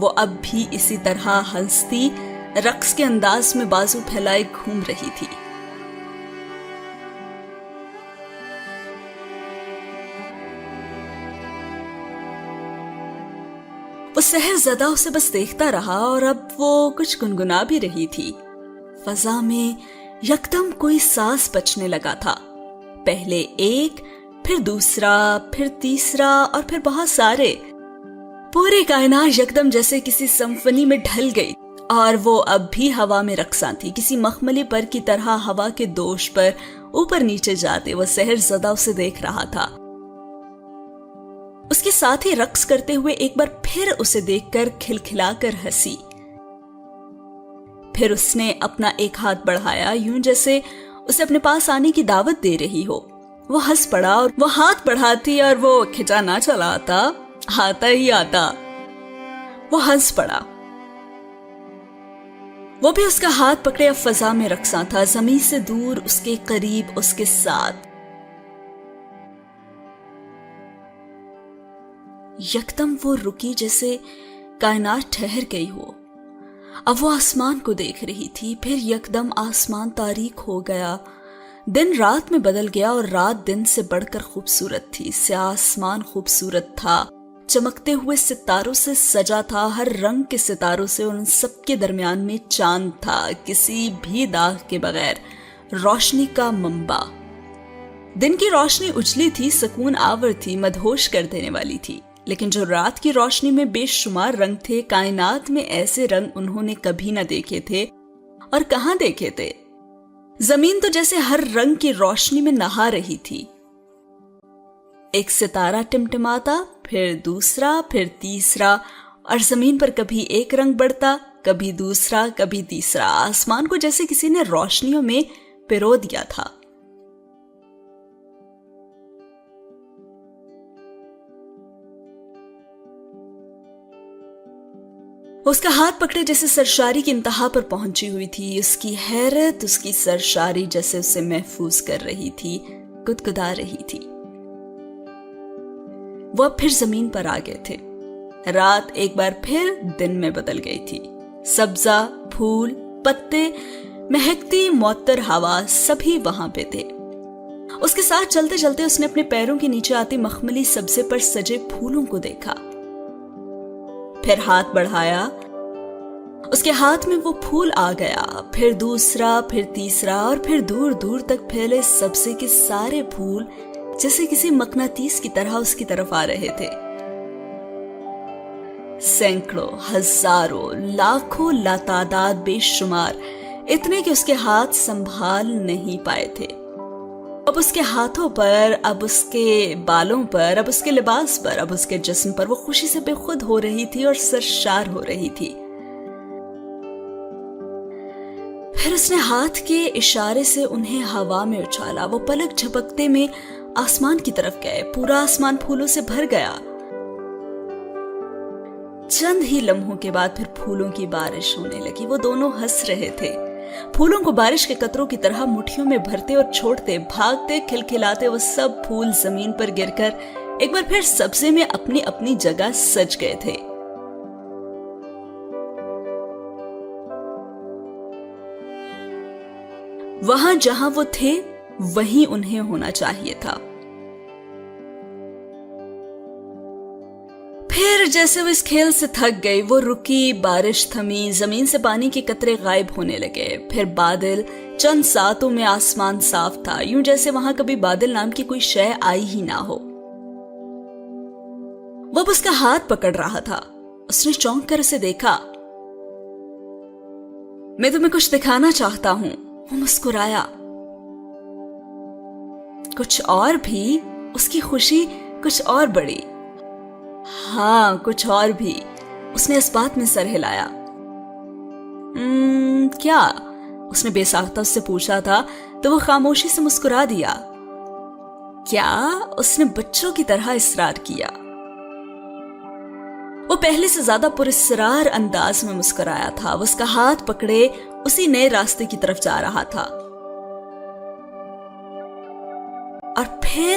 وہ اب بھی اسی طرح ہنستی، رقص کے انداز میں بازو پھیلائے گھوم رہی تھی۔ وہ سحر زدہ اسے بس دیکھتا رہا اور اب وہ کچھ گنگنا بھی رہی تھی۔ فضا میں یکدم کوئی ساز بجنے لگا تھا، پہلے ایک، پھر دوسرا، پھر تیسرا اور پھر بہت سارے۔ پوری کائنات یکدم جیسے کسی سمفنی میں ڈھل گئی اور وہ اب بھی ہوا میں رقصاں تھی، کسی مخملی پر کی طرح ہوا کے دوش پر اوپر نیچے جاتے وہ سحر زدہ اسے دیکھ رہا تھا۔ اس کے ساتھ ہی رقص کرتے ہوئے ایک بار پھر اسے دیکھ کر کھلکھلا کر ہنسی۔ پھر اس نے اپنا ایک ہاتھ بڑھایا، یوں جیسے اسے اپنے پاس آنے کی دعوت دے رہی ہو۔ وہ ہنس پڑا اور وہ ہاتھ بڑھاتی اور وہ کھچا نہ چلا آتا ہی آتا۔ وہ ہنس پڑا، وہ بھی اس کا ہاتھ پکڑے اب فضا میں رقصاں تھا، زمین سے دور، اس کے قریب، اس کے ساتھ۔ یکدم وہ رکی جیسے کائنات ٹھہر گئی ہو۔ اب وہ آسمان کو دیکھ رہی تھی، پھر یکدم آسمان تاریک ہو گیا، دن رات میں بدل گیا اور رات دن سے بڑھ کر خوبصورت تھی۔ سیاہ آسمان خوبصورت تھا، چمکتے ہوئے ستاروں سے سجا تھا، ہر رنگ کے ستاروں سے، اور ان سب کے درمیان میں چاند تھا، کسی بھی داغ کے بغیر، روشنی کا منبع۔ دن کی روشنی اجلی تھی، سکون آور تھی، مدہوش کر دینے والی تھی، لیکن جو رات کی روشنی میں بے شمار رنگ تھے، کائنات میں ایسے رنگ انہوں نے کبھی نہ دیکھے تھے اور کہاں دیکھے تھے۔ زمین تو جیسے ہر رنگ کی روشنی میں نہا رہی تھی، ایک ستارہ ٹمٹماتا، پھر دوسرا، پھر تیسرا، اور زمین پر کبھی ایک رنگ بڑھتا، کبھی دوسرا، کبھی تیسرا۔ آسمان کو جیسے کسی نے روشنیوں میں پرو دیا تھا۔ اس کا ہاتھ پکڑے جیسے سرشاری کی انتہا پر پہنچی ہوئی تھی، اس کی حیرت، اس کی سرشاری جیسے اسے محفوظ کر رہی تھی، گدگدا رہی تھی۔ وہ اب پھر زمین پر آ گئے تھے۔ رات ایک بار پھر دن میں بدل گئی تھی۔ سبزہ، پھول، پتے، مہکتی معطر ہوا، سبھی وہاں پہ تھے۔ اس کے ساتھ چلتے چلتے اس نے اپنے پیروں کے نیچے آتی مخملی سبزے پر سجے پھولوں کو دیکھا، پھر ہاتھ بڑھایا، اس کے ہاتھ میں وہ پھول آ گیا، پھر دوسرا، پھر تیسرا، اور پھر دور دور تک پھیلے سبزے کے سارے پھول جیسے کسی مقناطیس کی طرح اس کی طرف آ رہے تھے۔ سینکڑوں، ہزاروں، لاکھوں، لاتعداد، بے شمار، اتنے کہ اس کے ہاتھ سنبھال نہیں پائے تھے۔ اب اس کے ہاتھوں پر، اب اس کے بالوں پر، اب اس کے لباس پر، اب اس کے جسم پر وہ خوشی سے بے خود ہو رہی تھی اور سرشار ہو رہی تھی۔ پھر اس نے ہاتھ کے اشارے سے انہیں ہوا میں اچھالا، وہ پلک جھپکتے میں آسمان کی طرف گئے، پورا آسمان پھولوں سے بھر گیا۔ چند ہی لمحوں کے بعد پھر پھولوں کی بارش ہونے لگی، وہ دونوں ہنس رہے تھے۔ پھولوں کو بارش کے قطروں کی طرح مٹھیوں میں بھرتے اور چھوڑتے، بھاگتے، کھلکھلاتے وہ سب پھول زمین پر گر کر ایک بار پھر سبزے میں اپنی اپنی جگہ سج گئے تھے۔ وہاں جہاں وہ تھے وہیں انہیں ہونا چاہیے تھا۔ پھر جیسے وہ اس کھیل سے تھک گئی، وہ رکی، بارش تھمی، زمین سے پانی کے قطرے غائب ہونے لگے، پھر بادل، چند ساتوں میں آسمان صاف تھا، یوں جیسے وہاں کبھی بادل نام کی کوئی شے آئی ہی نہ ہو۔ وہ اب اس کا ہاتھ پکڑ رہا تھا۔ اس نے چونک کر اسے دیکھا۔ میں تمہیں کچھ دکھانا چاہتا ہوں۔ وہ مسکرایا۔ کچھ اور بھی؟ اس کی خوشی کچھ اور بڑی۔ ہاں، کچھ اور بھی۔ اس نے اس بات میں سر ہلایا۔ کیا؟ اس نے بے ساختہ اس سے پوچھا تھا تو وہ خاموشی سے مسکرا دیا۔ کیا؟ اس نے بچوں کی طرح اصرار کیا۔ وہ پہلے سے زیادہ پراسرار انداز میں مسکرایا تھا۔ وہ اس کا ہاتھ پکڑے اسی نئے راستے کی طرف جا رہا تھا، اور پھر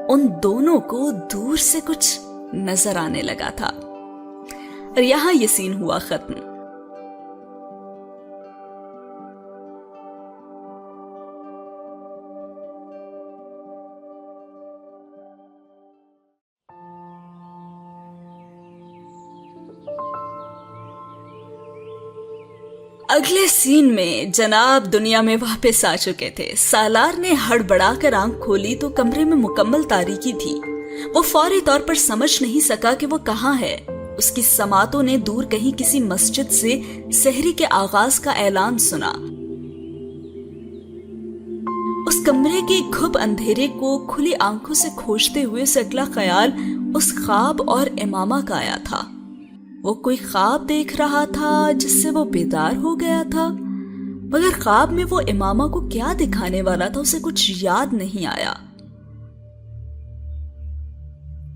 ان دونوں کو دور سے کچھ نظر آنے لگا تھا۔ اور یہاں یہ سین ہوا ختم۔ اگلے سین میں جناب دنیا میں واپس آ چکے تھے۔ سالار نے ہڑبڑا کر آنکھ کھولی تو کمرے میں مکمل تاریکی تھی۔ وہ فوری طور پر سمجھ نہیں سکا کہ وہ کہاں ہے۔ اس کی سماعتوں نے دور کہیں کسی مسجد سے سحری کے آغاز کا اعلان سنا۔ اس کمرے کے گھپ اندھیرے کو کھلی آنکھوں سے کھوجتے ہوئے اسے اگلا خیال اس خواب اور امامہ کا آیا تھا۔ وہ کوئی خواب دیکھ رہا تھا جس سے وہ بیدار ہو گیا تھا، مگر خواب میں وہ امامہ کو کیا دکھانے والا تھا اسے کچھ یاد نہیں آیا۔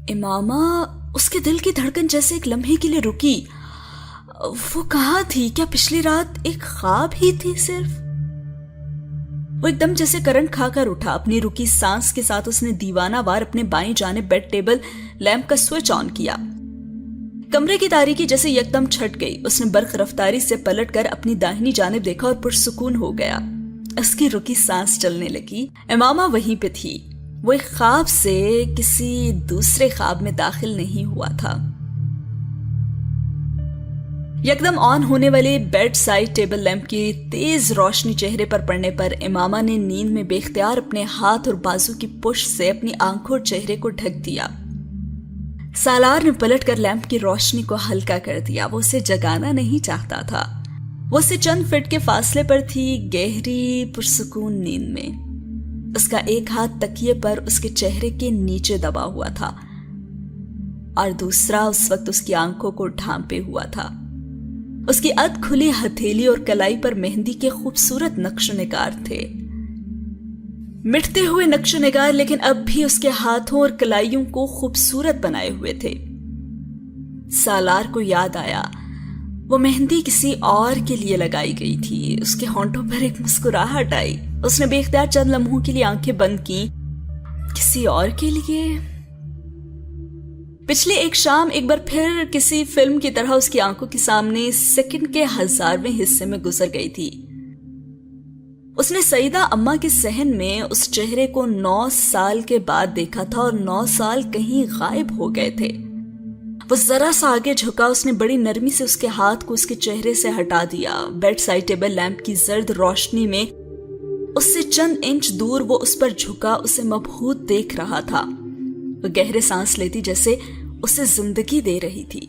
امامہ، اس کے دل کی دھڑکن جیسے ایک لمحے کے لیے رکی۔ وہ کہاں تھی؟ کیا پچھلی رات ایک خواب ہی تھی صرف؟ وہ ایک دم جیسے کرنٹ کھا کر اٹھا۔ اپنی رکی سانس کے ساتھ اس نے دیوانہ وار اپنے بائیں جانب بیڈ ٹیبل لیمپ کا سوئچ آن کیا۔ کمرے کی تاریکی جیسے یکدم چھٹ گئی۔ اس نے برق رفتاری سے پلٹ کر اپنی داہنی جانب دیکھا اور پرسکون ہو گیا۔ اس کی رکی سانس چلنے لگی۔ امامہ وہیں پہ تھی۔ وہ ایک خواب سے کسی دوسرے خواب میں داخل نہیں ہوا تھا۔ یکدم آن ہونے والے بیڈ سائڈ ٹیبل لیمپ کی تیز روشنی چہرے پر پڑنے پر امامہ نے نیند میں بے اختیار اپنے ہاتھ اور بازو کی پشت سے اپنی آنکھوں اور چہرے کو ڈھک دیا۔ سالار نے پلٹ کر لیمپ کی روشنی کو ہلکا کر دیا۔ وہ اسے جگانا نہیں چاہتا تھا۔ وہ اسے چند فٹ کے فاصلے پر تھی، گہری پرسکون نیند میں۔ اس کا ایک ہاتھ تکیے پر اس کے چہرے کے نیچے دبا ہوا تھا اور دوسرا اس وقت اس کی آنکھوں کو ڈھانپے ہوا تھا۔ اس کی ادھ کھلی ہتھیلی اور کلائی پر مہندی کے خوبصورت نقش و نگار تھے۔ مٹتے ہوئے نقش و نگار، لیکن اب بھی اس کے ہاتھوں اور کلائیوں کو خوبصورت بنائے ہوئے تھے۔ سالار کو یاد آیا وہ مہندی کسی اور کے لیے لگائی گئی تھی۔ اس کے ہونٹوں پر ایک مسکراہٹ آئی۔ اس نے بے اختیار چند لمحوں کے لیے آنکھیں بند کی۔ کسی اور کے لیے؟ پچھلی ایک شام ایک بار پھر کسی فلم کی طرح اس کی آنکھوں کے سامنے سیکنڈ کے 1000ویں حصے میں گزر گئی تھی۔ اس نے سیدہ اماں کے صحن میں اس چہرے کو 9 سال کے بعد دیکھا تھا اور 9 سال کہیں غائب ہو گئے تھے۔ وہ ذرا سا آگے جھکا۔ اس نے بڑی نرمی سے اس کے ہاتھ کو اس کے چہرے سے ہٹا دیا۔ بیڈ سائڈ ٹیبل لیمپ کی زرد روشنی میں اس سے چند انچ دور وہ اس پر جھکا اسے مبہوت دیکھ رہا تھا۔ وہ گہرے سانس لیتی جیسے اسے زندگی دے رہی تھی۔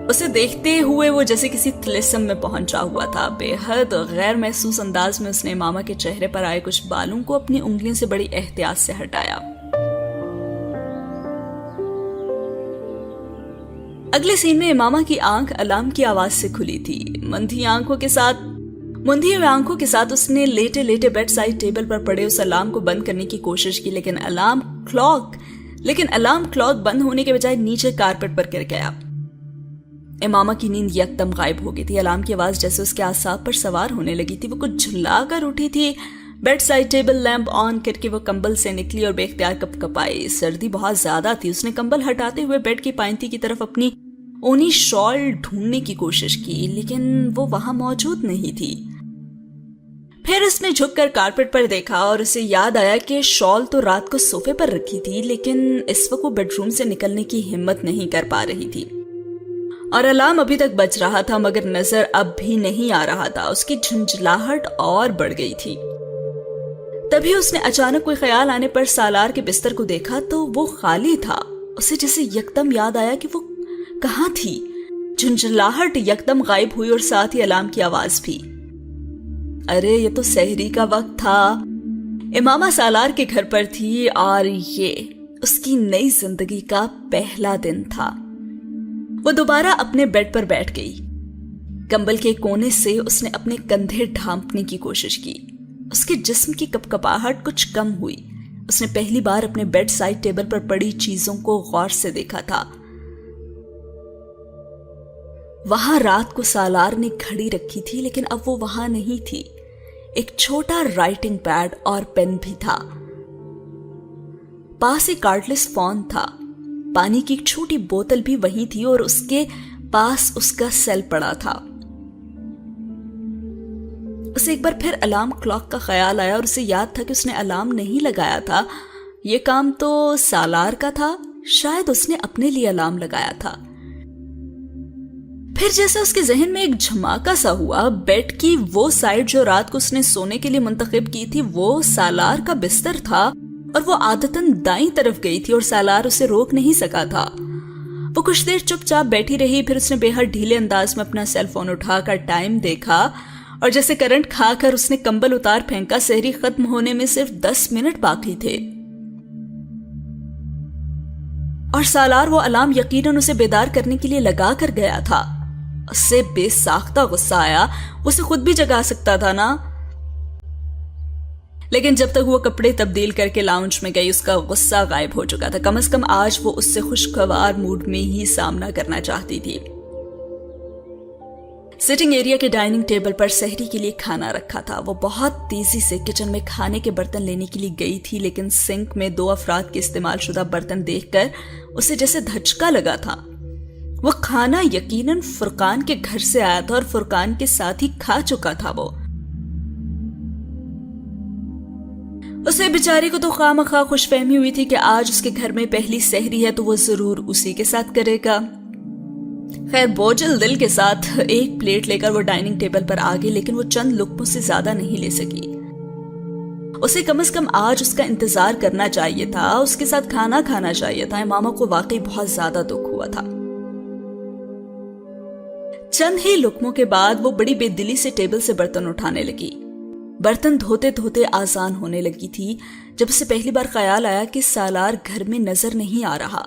اسے دیکھتے ہوئے وہ جیسے کسی طلسم میں پہنچا ہوا تھا۔ بے حد غیر محسوس انداز میں اس نے امامہ کے چہرے پر آئے کچھ بالوں کو اپنی انگلیوں سے بڑی احتیاط سے ہٹایا۔ اگلے سین میں امامہ کی آنکھ الارم کی آواز سے کھلی تھی۔ مندھی ہوئے آنکھوں کے ساتھ اس نے لیٹے لیٹے بیڈ سائڈ ٹیبل پر پڑے اس الارم کو بند کرنے کی کوشش کی، لیکن الارم کلاک بند ہونے کے بجائے نیچے کارپیٹ پر گر گیا۔ امامہ کی نیند یکدم غائب ہو گئی تھی۔ الارم کی آواز جیسے اس کے اعصاب پر سوار ہونے لگی تھی۔ وہ کچھ جھلا کر اٹھی تھی۔ بیڈ سائڈ ٹیبل لیمپ آن کر کے وہ کمبل سے نکلی اور بے اختیار کپ کپائی۔ سردی بہت زیادہ تھی۔ اس نے کمبل ہٹاتے ہوئے بیڈ کی پائنتی کی طرف اپنی اونی شال ڈھونڈنے کی کوشش کی، لیکن وہ وہاں موجود نہیں تھی۔ پھر اس نے جھک کر کارپیٹ پر دیکھا اور اسے یاد آیا کہ شال تو رات کو صوفے پر رکھی تھی، لیکن اس وقت وہ بیڈ روم سے نکلنے کی ہمت نہیں کر پا رہی تھی اور الارم ابھی تک بج رہا تھا مگر نظر اب بھی نہیں آ رہا تھا۔ اس کی جھنجھلاہٹ اور بڑھ گئی تھی۔ تبھی اس نے اچانک کوئی خیال آنے پر سالار کے بستر کو دیکھا تو وہ خالی تھا۔ اسے جیسے یکدم یاد آیا کہ وہ کہاں تھی۔ جھنجھلاہٹ یکدم غائب ہوئی اور ساتھ ہی الارم کی آواز بھی۔ ارے یہ تو سحری کا وقت تھا۔ امامہ سالار کے گھر پر تھی اور یہ اس کی نئی زندگی کا پہلا دن تھا۔ وہ دوبارہ اپنے بیڈ پر بیٹھ گئی۔ کمبل کے کونے سے اس نے اپنے کندھے ڈھانپنے کی کوشش کی۔ اس کے جسم کی کپکپاہٹ کچھ کم ہوئی۔ اس نے پہلی بار اپنے بیڈ سائڈ ٹیبل پر پڑی چیزوں کو غور سے دیکھا تھا۔ وہاں رات کو سالار نے گھڑی رکھی تھی، لیکن اب وہ وہاں نہیں تھی۔ ایک چھوٹا رائٹنگ پیڈ اور پین بھی تھا۔ پاس ایک کارڈلیس فون تھا۔ پانی کی ایک چھوٹی بوتل بھی وہیں تھی اور اس کے پاس اس کا سیل پڑا تھا۔ اسے ایک بار پھر الارم کلاک کا خیال آیا اور اسے یاد تھا کہ اس نے الارم نہیں لگایا تھا۔ یہ کام تو سالار کا تھا، شاید اس نے اپنے لیے الارم لگایا تھا۔ پھر جیسے اس کے ذہن میں ایک جھماکا سا ہوا، بیڈ کی وہ سائیڈ جو رات کو اس نے سونے کے لیے منتخب کی تھی وہ سالار کا بستر تھا اور وہ عادتاً دائیں طرف گئی تھی اور سالار اسے روک نہیں سکا تھا۔ وہ کچھ دیر چپ چاپ بیٹھی رہی، پھر اس نے بے حد ڈھیلے انداز میں اپنا سیل فون اٹھا کر ٹائم دیکھا اور جیسے کرنٹ کھا کر اس نے کمبل اتار پھینکا۔ سحری ختم ہونے میں صرف 10 منٹ باقی تھے اور سالار وہ الارم یقیناً اسے بیدار کرنے کے لیے لگا کر گیا تھا۔ اسے بے ساختہ غصہ آیا، اسے خود بھی جگا سکتا تھا نا، لیکن جب تک وہ کپڑے تبدیل کر کے لاؤنج میں گئی اس کا غصہ غائب ہو چکا تھا۔ کم از کم آج وہ اس سے خوشگوار موڈ میں ہی سامنا کرنا چاہتی تھی۔ سٹنگ ایریا کے ڈائننگ ٹیبل پر سحری کے لیے کھانا رکھا تھا۔ وہ بہت تیزی سے کچن میں کھانے کے برتن لینے کے لیے گئی تھی، لیکن سنک میں 2 افراد کے استعمال شدہ برتن دیکھ کر اسے جیسے دھچکا لگا تھا۔ وہ کھانا یقیناً فرقان کے گھر سے آیا تھا اور فرقان کے ساتھ ہی کھا چکا تھا۔ وہ اسے بیچاری کو تو خواہ مخواہ خوش فہمی ہوئی تھی کہ آج اس کے گھر میں پہلی سحری ہے تو وہ ضرور اسی کے ساتھ کرے گا۔ خیر بوجھل دل کے ساتھ ایک پلیٹ لے کر وہ ڈائننگ ٹیبل پر آ گئی، لیکن وہ چند لقموں سے زیادہ نہیں لے سکی۔ اسے کم از کم آج اس کا انتظار کرنا چاہیے تھا، اس کے ساتھ کھانا کھانا چاہیے تھا۔ امامہ کو واقعی بہت زیادہ دکھ ہوا تھا۔ چند ہی لقموں کے بعد وہ بڑی بے دلی سے ٹیبل سے برتن اٹھانے لگی۔ برتن دھوتے دھوتے آذان ہونے لگی تھی جب اسے پہلی بار خیال آیا کہ سالار گھر میں نظر نہیں آ رہا۔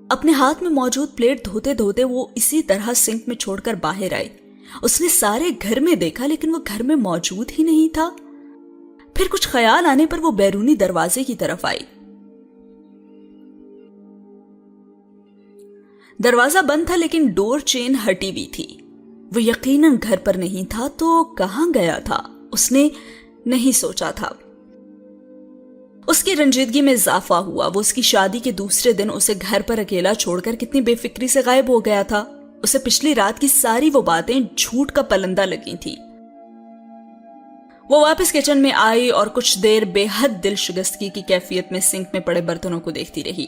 اپنے ہاتھ میں موجود پلیٹ دھوتے دھوتے وہ اسی طرح سنک میں چھوڑ کر باہر آئی۔ اس نے سارے گھر میں دیکھا لیکن وہ گھر میں موجود ہی نہیں تھا۔ پھر کچھ خیال آنے پر وہ بیرونی دروازے کی طرف آئی۔ دروازہ بند تھا لیکن ڈور چین ہٹی ہوئی تھی۔ وہ یقیناً گھر پر نہیں تھا تو کہاں گیا تھا؟ اس نے نہیں سوچا تھا۔ اس کی رنجیدگی میں اضافہ ہوا۔ وہ اس کی شادی کے دوسرے دن اسے گھر پر اکیلا چھوڑ کر کتنی بے فکری سے غائب ہو گیا تھا۔ اسے پچھلی رات کی ساری وہ باتیں جھوٹ کا پلندہ لگی تھی۔ وہ واپس کچن میں آئی اور کچھ دیر بے حد دل شکستگی کی کیفیت میں سنک میں پڑے برتنوں کو دیکھتی رہی۔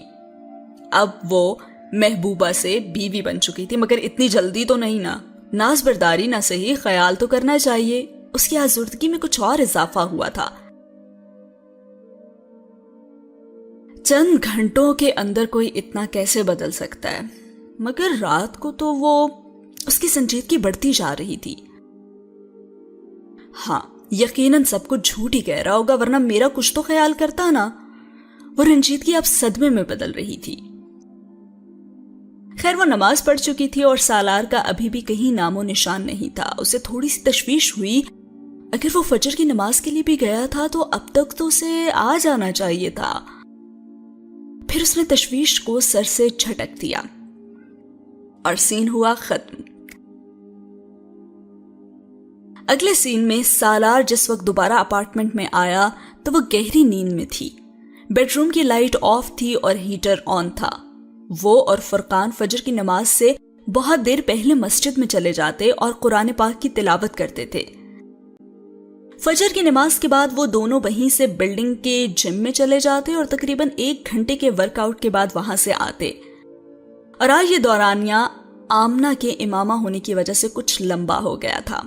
اب وہ محبوبہ سے بیوی بن چکی تھی، مگر اتنی جلدی تو نہیں نا۔ ناز برداری نہ صحیح، خیال تو کرنا چاہیے۔ اس کی آزردگی میں کچھ اور اضافہ ہوا تھا۔ چند گھنٹوں کے اندر کوئی اتنا کیسے بدل سکتا ہے؟ مگر رات کو تو وہ اس کی سنجیدگی بڑھتی جا رہی تھی۔ ہاں یقیناً سب کچھ جھوٹ ہی کہہ رہا ہوگا، ورنہ میرا کچھ تو خیال کرتا نا۔ وہ رنجیدگی اب صدمے میں بدل رہی تھی۔ خیر وہ نماز پڑھ چکی تھی اور سالار کا ابھی بھی کہیں نام و نشان نہیں تھا۔ اسے تھوڑی سی تشویش ہوئی، اگر وہ فجر کی نماز کے لیے بھی گیا تھا تو اب تک تو اسے آ جانا چاہیے تھا۔ پھر اس نے تشویش کو سر سے جھٹک دیا اور سین ہوا ختم۔ اگلے سین میں سالار جس وقت دوبارہ اپارٹمنٹ میں آیا تو وہ گہری نیند میں تھی۔ بیڈ روم کی لائٹ آف تھی اور ہیٹر آن تھا۔ وہ اور فرقان فجر کی نماز سے بہت دیر پہلے مسجد میں چلے جاتے اور قرآن پاک کی تلاوت کرتے تھے۔ فجر کی نماز کے بعد وہ دونوں وہیں سے بلڈنگ کے جم میں چلے جاتے اور تقریباً 1 گھنٹے کے ورک آؤٹ کے بعد وہاں سے آتے، اور آج یہ دورانیہ آمنہ کے امامہ ہونے کی وجہ سے کچھ لمبا ہو گیا تھا۔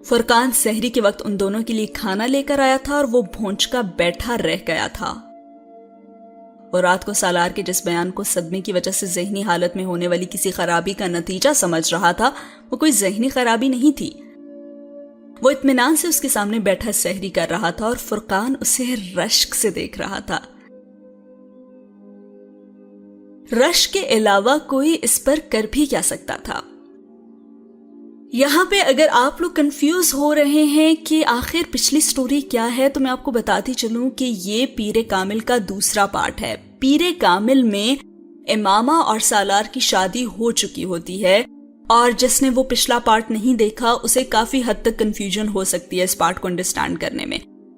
فرقان سحری کے وقت ان دونوں کے لیے کھانا لے کر آیا تھا اور وہ بھونچ کا بیٹھا رہ گیا تھا۔ اور رات کو سالار کے جس بیان کو صدمے کی وجہ سے ذہنی حالت میں ہونے والی کسی خرابی کا نتیجہ سمجھ رہا تھا، وہ کوئی ذہنی خرابی نہیں تھی۔ وہ اطمینان سے اس کے سامنے بیٹھا سحری کر رہا تھا اور فرقان اسے رشک سے دیکھ رہا تھا۔ رشک کے علاوہ کوئی اس پر کر بھی کیا سکتا تھا؟ یہاں پہ اگر آپ لوگ کنفیوز ہو رہے ہیں کہ آخر پچھلی سٹوری کیا ہے تو میں آپ کو بتاتی چلوں کہ یہ پیر کامل کا دوسرا پارٹ ہے۔ پیر کامل میں امامہ اور سالار کی شادی ہو چکی ہوتی ہے، اور جس نے وہ پچھلا پارٹ نہیں دیکھا اسے کافی حد تک کنفیوژن ہو سکتی ہے اس پارٹ کو انڈرسٹینڈ کرنے میں۔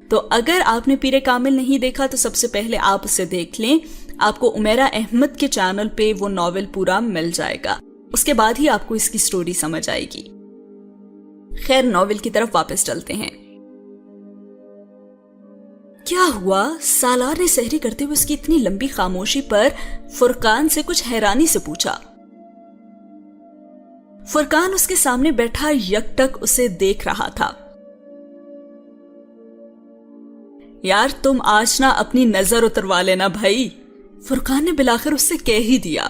تو اگر آپ نے پیر کامل نہیں دیکھا تو سب سے پہلے آپ اسے دیکھ لیں۔ آپ کو عمیرہ احمد کے چینل پہ وہ ناول پورا مل جائے گا، اس کے بعد ہی آپ کو اس کی سٹوری سمجھ آئے گی۔ خیر، ناول کی طرف واپس چلتے ہیں۔ کیا ہوا؟ سالار نے سحری کرتے ہوئے اس کی اتنی لمبی خاموشی پر فرقان سے کچھ حیرانی سے پوچھا۔ فرقان اس کے سامنے بیٹھا یکٹک اسے دیکھ رہا تھا۔ یار تم آج نہ اپنی نظر اتروا لینا بھائی، فرقان نے بلاخر اس سے کہہ ہی دیا۔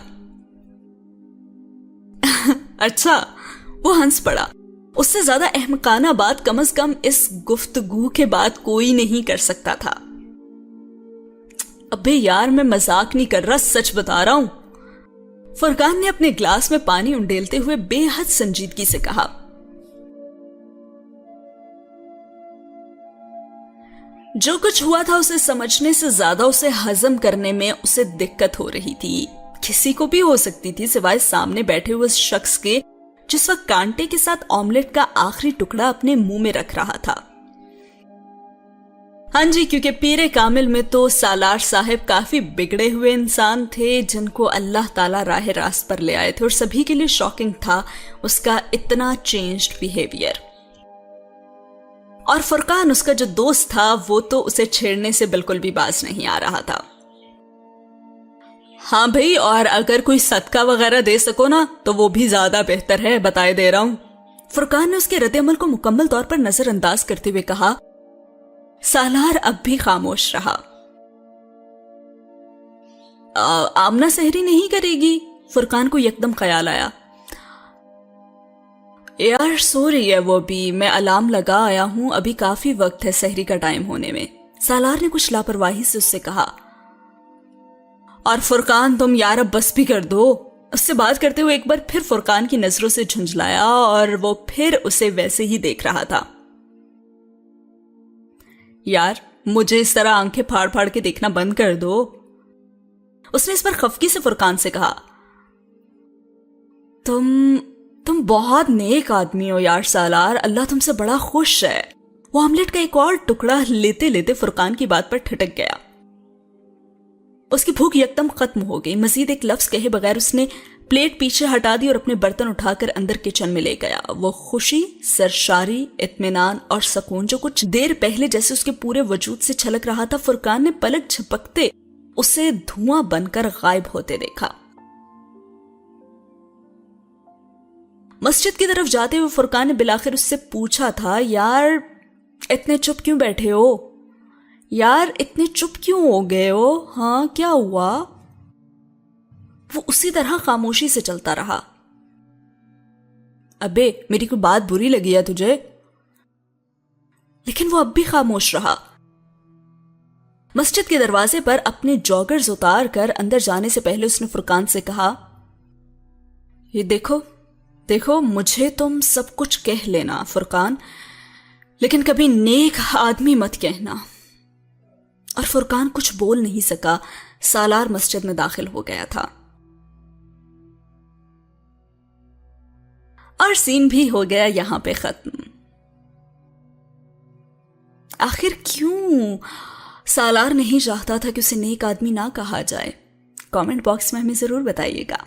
اچھا، وہ ہنس پڑا۔ اس سے زیادہ احمقانہ بات کم از کم اس گفتگو کے بعد کوئی نہیں کر سکتا تھا۔ ابے یار میں مذاق نہیں کر رہا، سچ بتا رہا ہوں، فرقان نے اپنے گلاس میں پانی انڈیلتے ہوئے بے حد سنجیدگی سے کہا۔ جو کچھ ہوا تھا اسے سمجھنے سے زیادہ اسے ہضم کرنے میں اسے دقت ہو رہی تھی۔ کسی کو بھی ہو سکتی تھی سوائے سامنے بیٹھے ہوئے اس شخص کے جس وقت کانٹے کے ساتھ آملیٹ کا آخری ٹکڑا اپنے منہ میں رکھ رہا تھا۔ ہاں جی، کیونکہ پیر کامل میں تو سالار صاحب کافی بگڑے ہوئے انسان تھے جن کو اللہ تعالیٰ راہ راست پر لے آئے تھے، اور سبھی کے لیے شاکنگ تھا اس کا اتنا چینجڈ بیہیویئر۔ اور فرقان اس کا جو دوست تھا وہ تو اسے چھیڑنے سے بالکل بھی باز نہیں آ رہا تھا۔ ہاں بھئی، اور اگر کوئی صدقہ وغیرہ دے سکو نا تو وہ بھی زیادہ بہتر ہے، بتائے دے رہا ہوں۔ فرقان نے اس کے رد عمل کو مکمل طور پر نظر انداز کرتے ہوئے کہا۔ سالار اب بھی خاموش رہا۔ آمنہ سحری نہیں کرے گی؟ فرقان کو یکدم خیال آیا۔ یار سو رہی ہے وہ بھی، میں الارم لگا آیا ہوں، ابھی کافی وقت ہے سحری کا ٹائم ہونے میں، سالار نے کچھ لاپرواہی سے اس سے کہا۔ اور فرقان تم یار اب بس بھی کر دو، اس سے بات کرتے ہوئے ایک بار پھر فرقان کی نظروں سے جھنجھلایا اور وہ پھر اسے ویسے ہی دیکھ رہا تھا۔ یار مجھے اس طرح آنکھیں پھاڑ پھاڑ کے دیکھنا بند کر دو، اس نے اس پر خفگی سے فرقان سے کہا۔ تم بہت نیک آدمی ہو یار سالار، اللہ تم سے بڑا خوش ہے۔ وہ آملیٹ کا ایک اور ٹکڑا لیتے لیتے فرقان کی بات پر ٹھٹک گیا۔ اس کی بھوک یکدم ختم ہو گئی۔ مزید ایک لفظ کہے بغیر اس نے پلیٹ پیچھے ہٹا دی اور اپنے برتن اٹھا کر اندر کچن میں لے گیا۔ وہ خوشی، سرشاری، اطمینان اور سکون جو کچھ دیر پہلے جیسے اس کے پورے وجود سے چھلک رہا تھا، فرقان نے پلک جھپکتے اسے دھواں بن کر غائب ہوتے دیکھا۔ مسجد کی طرف جاتے ہوئے فرقان نے بلاخر اس سے پوچھا تھا، یار اتنے چپ کیوں بیٹھے ہو؟ یار اتنے چپ کیوں ہو گئے ہو؟ ہاں کیا ہوا؟ وہ اسی طرح خاموشی سے چلتا رہا۔ ابے میری کوئی بات بری لگی ہے تجھے؟ لیکن وہ اب بھی خاموش رہا۔ مسجد کے دروازے پر اپنے جاگرز اتار کر اندر جانے سے پہلے اس نے فرقان سے کہا، یہ دیکھو مجھے تم سب کچھ کہہ لینا فرقان، لیکن کبھی نیک آدمی مت کہنا۔ اور فرقان کچھ بول نہیں سکا۔ سالار مسجد میں داخل ہو گیا تھا اور سین بھی ہو گیا یہاں پہ ختم۔ آخر کیوں سالار نہیں چاہتا تھا کہ اسے نیک آدمی نہ کہا جائے؟ کامنٹ باکس میں ہمیں ضرور بتائیے گا۔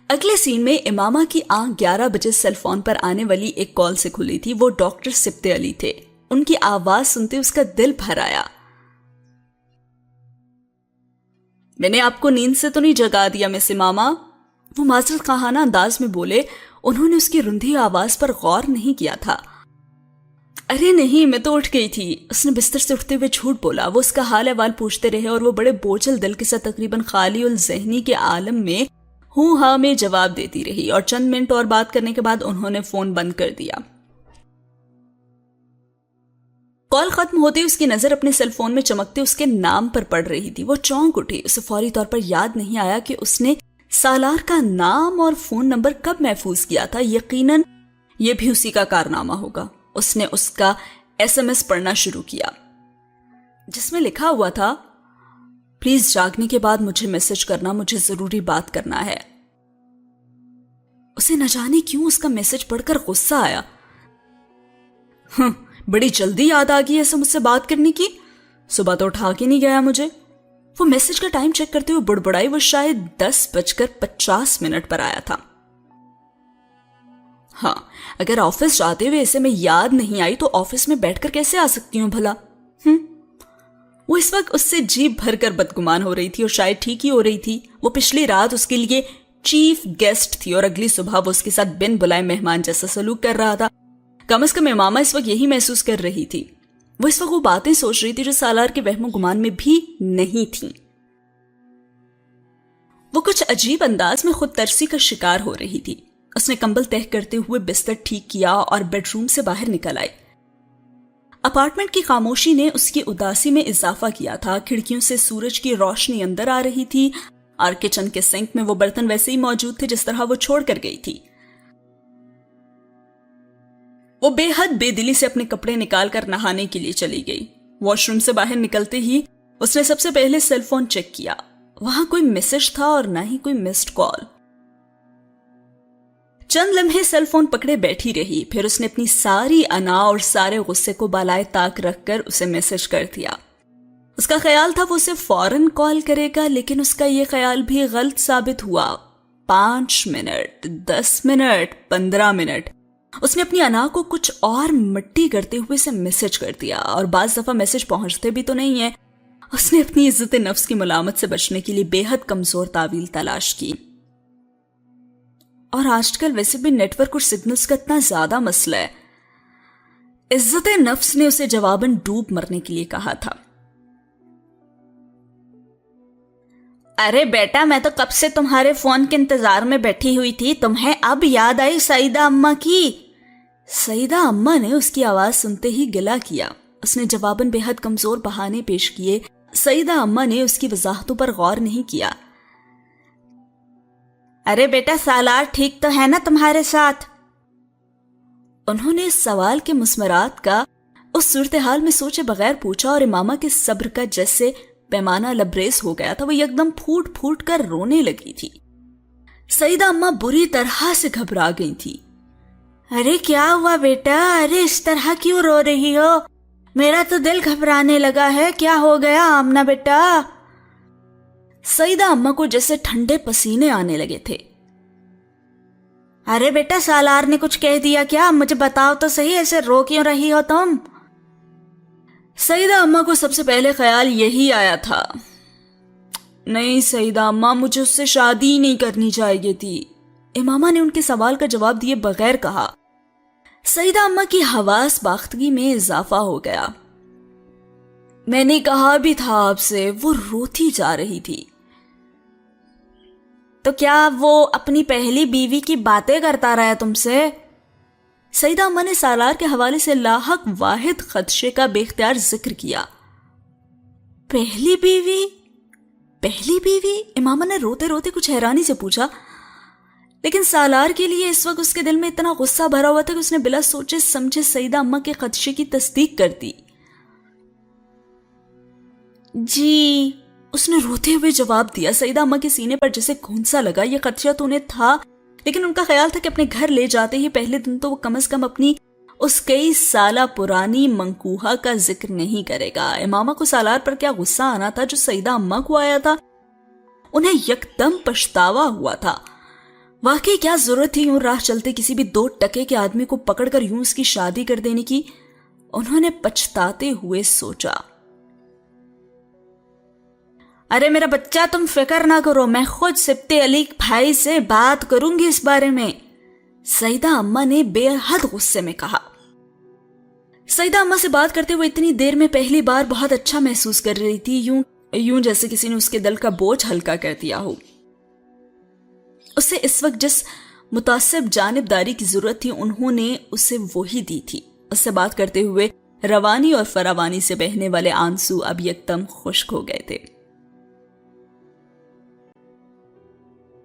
اگلے سین میں امامہ کی آنکھ 11 بجے سیل فون پر آنے والی ایک کال سے کھلی تھی۔ وہ ڈاکٹر سبتے علی تھے۔ ان کی آواز سنتے اس کا دل بھر آیا۔ میں نے آپ کو نیند سے تو نہیں جگا دیا مس امامہ؟ وہ معذرت خواہانہ انداز میں بولے۔ انہوں نے اس کی رندھی آواز پر غور نہیں کیا تھا۔ ارے نہیں، میں تو اٹھ گئی تھی، اس نے بستر سے اٹھتے ہوئے جھوٹ بولا۔ وہ اس کا حال احوال پوچھتے رہے اور وہ بڑے بوجھل دل کے ساتھ تقریباً خالی الذہنی کے عالم میں ہوں ہاں میں جواب دیتی رہی، اور چند منٹ اور بات کرنے کے بعد انہوں نے فون بند کر دیا۔ کال ختم ہوتے اس کی نظر اپنے سیل فون میں چمکتے اس کے نام پر پڑ رہی تھی۔ وہ چونک اٹھی۔ اسے فوری طور پر یاد نہیں آیا کہ اس نے سالار کا نام اور فون نمبر کب محفوظ کیا تھا۔ یقیناً یہ بھی اسی کا کارنامہ ہوگا۔ اس نے اس کا SMS پڑھنا شروع کیا جس میں لکھا ہوا تھا، پلیز جاگنے کے بعد مجھے میسج کرنا، مجھے ضروری بات کرنا ہے۔ اسے نہ جانے کیوں اس کا میسج پڑھ کر غصہ آیا۔ بڑی جلدی یاد آ گئی ایسے مجھ سے بات کرنے کی. صبح تو اٹھا کے نہیں گیا مجھے. وہ میسج کا ٹائم چیک کرتے ہوئے بڑبڑائی. وہ شاید 10:50 پر آیا تھا. ہاں اگر آفس جاتے ہوئے اسے میں یاد نہیں آئی تو آفس میں بیٹھ کر کیسے آ سکتی ہوں بھلا. وہ اس وقت اس سے جیب بھر کر بدگمان ہو رہی تھی اور شاید ٹھیک ہی ہو رہی تھی. وہ پچھلی رات اس کے لیے چیف گیسٹ تھی اور اگلی صبح وہ اس کے ساتھ بن بلائے مہمان جیسا سلوک کر رہا تھا. کم از کم امامہ اس وقت یہی محسوس کر رہی تھی. وہ اس وقت وہ باتیں سوچ رہی تھی جو سالار کے وہم و گمان میں بھی نہیں تھیں. وہ کچھ عجیب انداز میں خود ترسی کا شکار ہو رہی تھی. اس نے کمبل تہہ کرتے ہوئے بستر ٹھیک کیا اور بیڈ روم سے باہر نکل آئی. اپارٹمنٹ کی خاموشی نے اس کی اداسی میں اضافہ کیا تھا. کھڑکیوں سے سورج کی روشنی اندر آ رہی تھی اور کچن کے سنک میں وہ برتن ویسے ہی موجود تھے جس طرح وہ چھوڑ کر گئی تھی. وہ بے حد بے دلی سے اپنے کپڑے نکال کر نہانے کے لیے چلی گئی. واش روم سے باہر نکلتے ہی اس نے سب سے پہلے سیل فون چیک کیا. وہاں کوئی میسج تھا اور نہ ہی کوئی مسڈ کال. چند لمحے سیل فون پکڑے بیٹھی رہی. پھر اس نے اپنی ساری انا اور سارے غصے کو بالائے طاق رکھ کر اسے میسج کر دیا. اس کا خیال تھا وہ اسے فوراً کال کرے گا لیکن اس کا یہ خیال بھی غلط ثابت ہوا. 5 منٹ 10 منٹ 15 منٹ اس نے اپنی انا کو کچھ اور مٹی کرتے ہوئے اسے میسج کر دیا. اور بعض دفعہ میسج پہنچتے بھی تو نہیں ہیں. اس نے اپنی عزت نفس کی ملامت سے بچنے کے لیے بے حد کمزور تعویل تلاش کی. اور آج کل ویسے بھی نیٹ ورک اور سگنلز کا اتنا زیادہ مسئلہ ہے. عزت نفس نے اسے جواباً ڈوب مرنے کے لیے کہا تھا. ارے بیٹا میں تو کب سے تمہارے فون کے انتظار میں بیٹھی ہوئی تھی. تمہیں اب یاد آئی سعیدہ اماں کی؟ سعیدہ اماں نے اس کی آواز سنتے ہی گلا کیا. اس نے جواباً بے حد کمزور بہانے پیش کیے. سعیدہ اماں نے اس کی وضاحتوں پر غور نہیں کیا. ارے بیٹا سالار ٹھیک تو ہے نا تمہارے ساتھ؟ انہوں نے اس سوال کے مسمرات کا اس صورتحال میں سوچے بغیر پوچھا اور امامہ کے صبر کا جیسے پیمانہ لبریز ہو گیا تھا. وہ یکدم پھوٹ پھوٹ کر رونے لگی تھی. سعیدہ اماں بری طرح سے گھبرا گئی تھی. ارے کیا ہوا بیٹا؟ ارے اس طرح کیوں رو رہی ہو؟ میرا تو دل گھبرانے لگا ہے. کیا ہو گیا آمنہ بیٹا؟ سعیدہ اماں کو جیسے ٹھنڈے پسینے آنے لگے تھے. ارے بیٹا سالار نے کچھ کہہ دیا کیا؟ مجھے بتاؤ تو صحیح، ایسے رو کیوں رہی ہو تم؟ سعیدہ اماں کو سب سے پہلے خیال یہی آیا تھا. نہیں سعیدہ اماں مجھے اس سے شادی ہی نہیں کرنی چاہیے تھی. امامہ نے ان کے سوال کا جواب دیے بغیر کہا. سعیدہ اماں کی حواس باختگی میں اضافہ ہو گیا. میں نے کہا بھی تھا آپ سے. وہ روتی جا رہی تھی. تو کیا وہ اپنی پہلی بیوی کی باتیں کرتا رہا تم سے؟ سعیدہ اماں نے سالار کے حوالے سے لاحق واحد خدشے کا بے اختیار ذکر کیا. پہلی بیوی؟ پہلی بیوی؟ امامہ نے روتے روتے کچھ حیرانی سے پوچھا. لیکن سالار کے لیے اس وقت اس کے دل میں اتنا غصہ بھرا ہوا تھا کہ اس نے بلا سوچے سمجھے سعیدہ اماں کے خدشے کی تصدیق کر دی. جی اس نے روتے ہوئے جواب دیا. سعیدہ اماں کے سینے پر جیسے گھونسا لگا. یہ خدشہ تو انہیں تھا لیکن ان کا خیال تھا کہ اپنے گھر لے جاتے ہی پہلے دن تو وہ کم از کم اپنی اس کئی سالہ پرانی منکوہا کا ذکر نہیں کرے گا. امامہ کو سالار پر کیا غصہ آنا تھا جو سعیدہ اماں کو آیا تھا. انہیں یکدم پچھتاوا ہوا تھا. واقعی کیا ضرورت تھی یوں راہ چلتے کسی بھی 2 ٹکے کے آدمی کو پکڑ کر یوں اس کی شادی کر دینے کی؟ انہوں نے پچھتاتے ہوئے سوچا. ارے میرا بچہ تم فکر نہ کرو، میں خود سبتے علی بھائی سے بات کروں گی اس بارے میں، سعیدہ اماں نے بے حد غصے میں کہا. سعیدہ اماں سے بات کرتے ہوئے اتنی دیر میں پہلی بار بہت اچھا محسوس کر رہی تھی. یوں جیسے کسی نے اس کے دل کا بوجھ ہلکا کر دیا ہو. اسے اس وقت جس متعصب جانبداری کی ضرورت تھی انہوں نے اسے وہی دی تھی. اس سے بات کرتے ہوئے روانی اور فراوانی سے بہنے والے آنسو اب یکدم خشک ہو گئے تھے.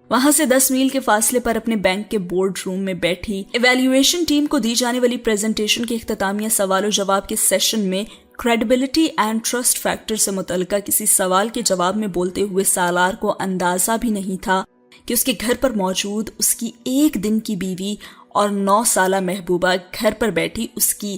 وہاں سے 10 میل کے فاصلے پر اپنے بینک کے بورڈ روم میں بیٹھی ایویلیویشن ٹیم کو دی جانے والی پریزنٹیشن کے اختتامیہ سوال و جواب کے سیشن میں کریڈیبلٹی اینڈ ٹرسٹ فیکٹر سے متعلقہ کسی سوال کے جواب میں بولتے ہوئے سالار کو اندازہ بھی نہیں تھا کہ اس کے گھر پر موجود اس کی 1 دن کی بیوی اور 9 سالہ محبوبہ گھر پر بیٹھی اس کی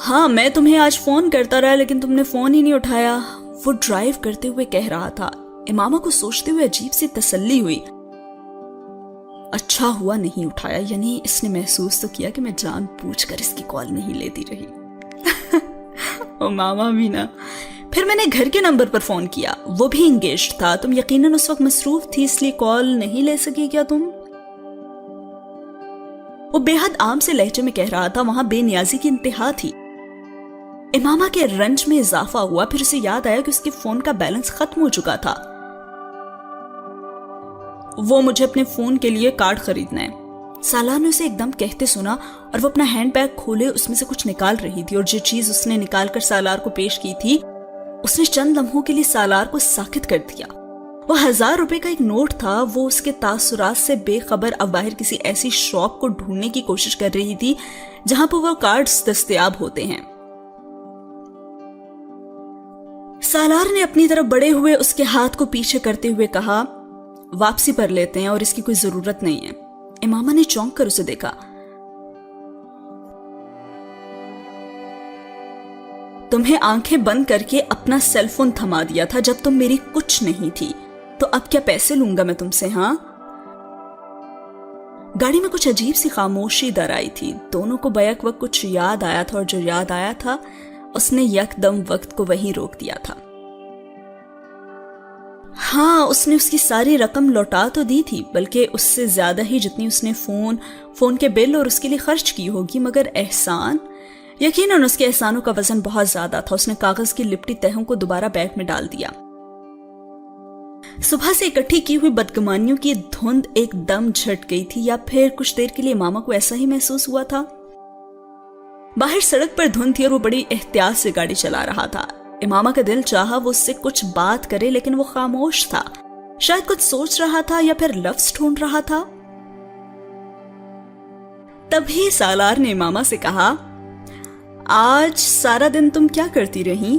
ہاں میں تمہیں آج فون کرتا رہا لیکن تم نے فون ہی نہیں اٹھایا، وہ ڈرائیو کرتے ہوئے کہہ رہا تھا۔ امامہ کو سوچتے ہوئے عجیب سی تسلی ہوئی، اچھا ہوا نہیں اٹھایا، یعنی اس نے محسوس تو کیا کہ میں جان بوجھ کر اس کی کال نہیں لیتی رہی۔ امامہ بھی نا۔ پھر میں نے گھر کے نمبر پر فون کیا، وہ بھی انگیجڈ تھا، تم یقیناً اس وقت مصروف تھی اس لیے کال نہیں لے سکی کیا تم؟ وہ بے حد عام سے لہجے میں کہہ رہا تھا، وہاں بے نیازی کی انتہا تھی۔ امامہ کے رنج میں اضافہ ہوا، پھر اسے یاد آیا کہ اس کے فون کا بیلنس ختم ہو چکا تھا۔ وہ مجھے اپنے فون کے لیے کارڈ خریدنا ہے، سالار نے اسے ایک دم کہتے سنا، اور وہ اپنا ہینڈ بیگ کھولے اس میں سے کچھ نکال رہی تھی، اور جو چیز اس نے نکال کر سالار کو پیش کی تھی اس نے چند لمحوں کے لیے سالار کو ساکت کر دیا۔ وہ 1000 روپے کا ایک نوٹ تھا۔ وہ اس کے تاثرات سے بے خبر اب باہر کسی ایسی شاپ کو ڈھونڈنے کی کوشش کر رہی تھی جہاں پر وہ کارڈز دستیاب ہوتے ہیں۔ سالار نے اپنی طرف بڑے ہوئے اس کے ہاتھ کو پیچھے کرتے ہوئے کہا، واپسی پر لیتے ہیں اور اس کی کوئی ضرورت نہیں ہے۔ امامہ نے چونک کر اسے دیکھا۔ تمہیں آنکھیں بند کر کے اپنا سیل فون تھما دیا تھا جب تم میری کچھ نہیں تھی، تو اب کیا پیسے لوں گا میں تم سے؟ ہاں؟ گاڑی میں کچھ عجیب سی خاموشی در آئی تھی، دونوں کو بیک وقت کچھ یاد آیا تھا، اور جو یاد آیا تھا اس نے یک دم وقت کو وہیں روک دیا تھا۔ ہاں اس نے اس کی ساری رقم لوٹا تو دی تھی، بلکہ اس سے زیادہ ہی جتنی اس نے فون کے بل اور اس کے لیے خرچ کی ہوگی، مگر احسان، یقیناً اس کے احسانوں کا وزن بہت زیادہ تھا۔ اس نے کاغذ کی لپٹی تہوں کو دوبارہ بیگ میں ڈال دیا۔ صبح سے اکٹھی کی ہوئی بدگمانیوں کی دھند ایک دم جھٹ گئی تھی، یا پھر کچھ دیر کے لیے امامہ کو ایسا ہی محسوس ہوا تھا۔ باہر سڑک پر دھند تھی اور وہ بڑی احتیاط سے گاڑی چلا رہا تھا۔ امامہ کا دل چاہا وہ اس سے کچھ بات کرے، لیکن وہ خاموش تھا، شاید کچھ سوچ رہا تھا یا پھر لفظ ڈھونڈ رہا تھا۔ تبھی سالار نے امامہ سے کہا، آج سارا دن تم کیا کرتی رہیں؟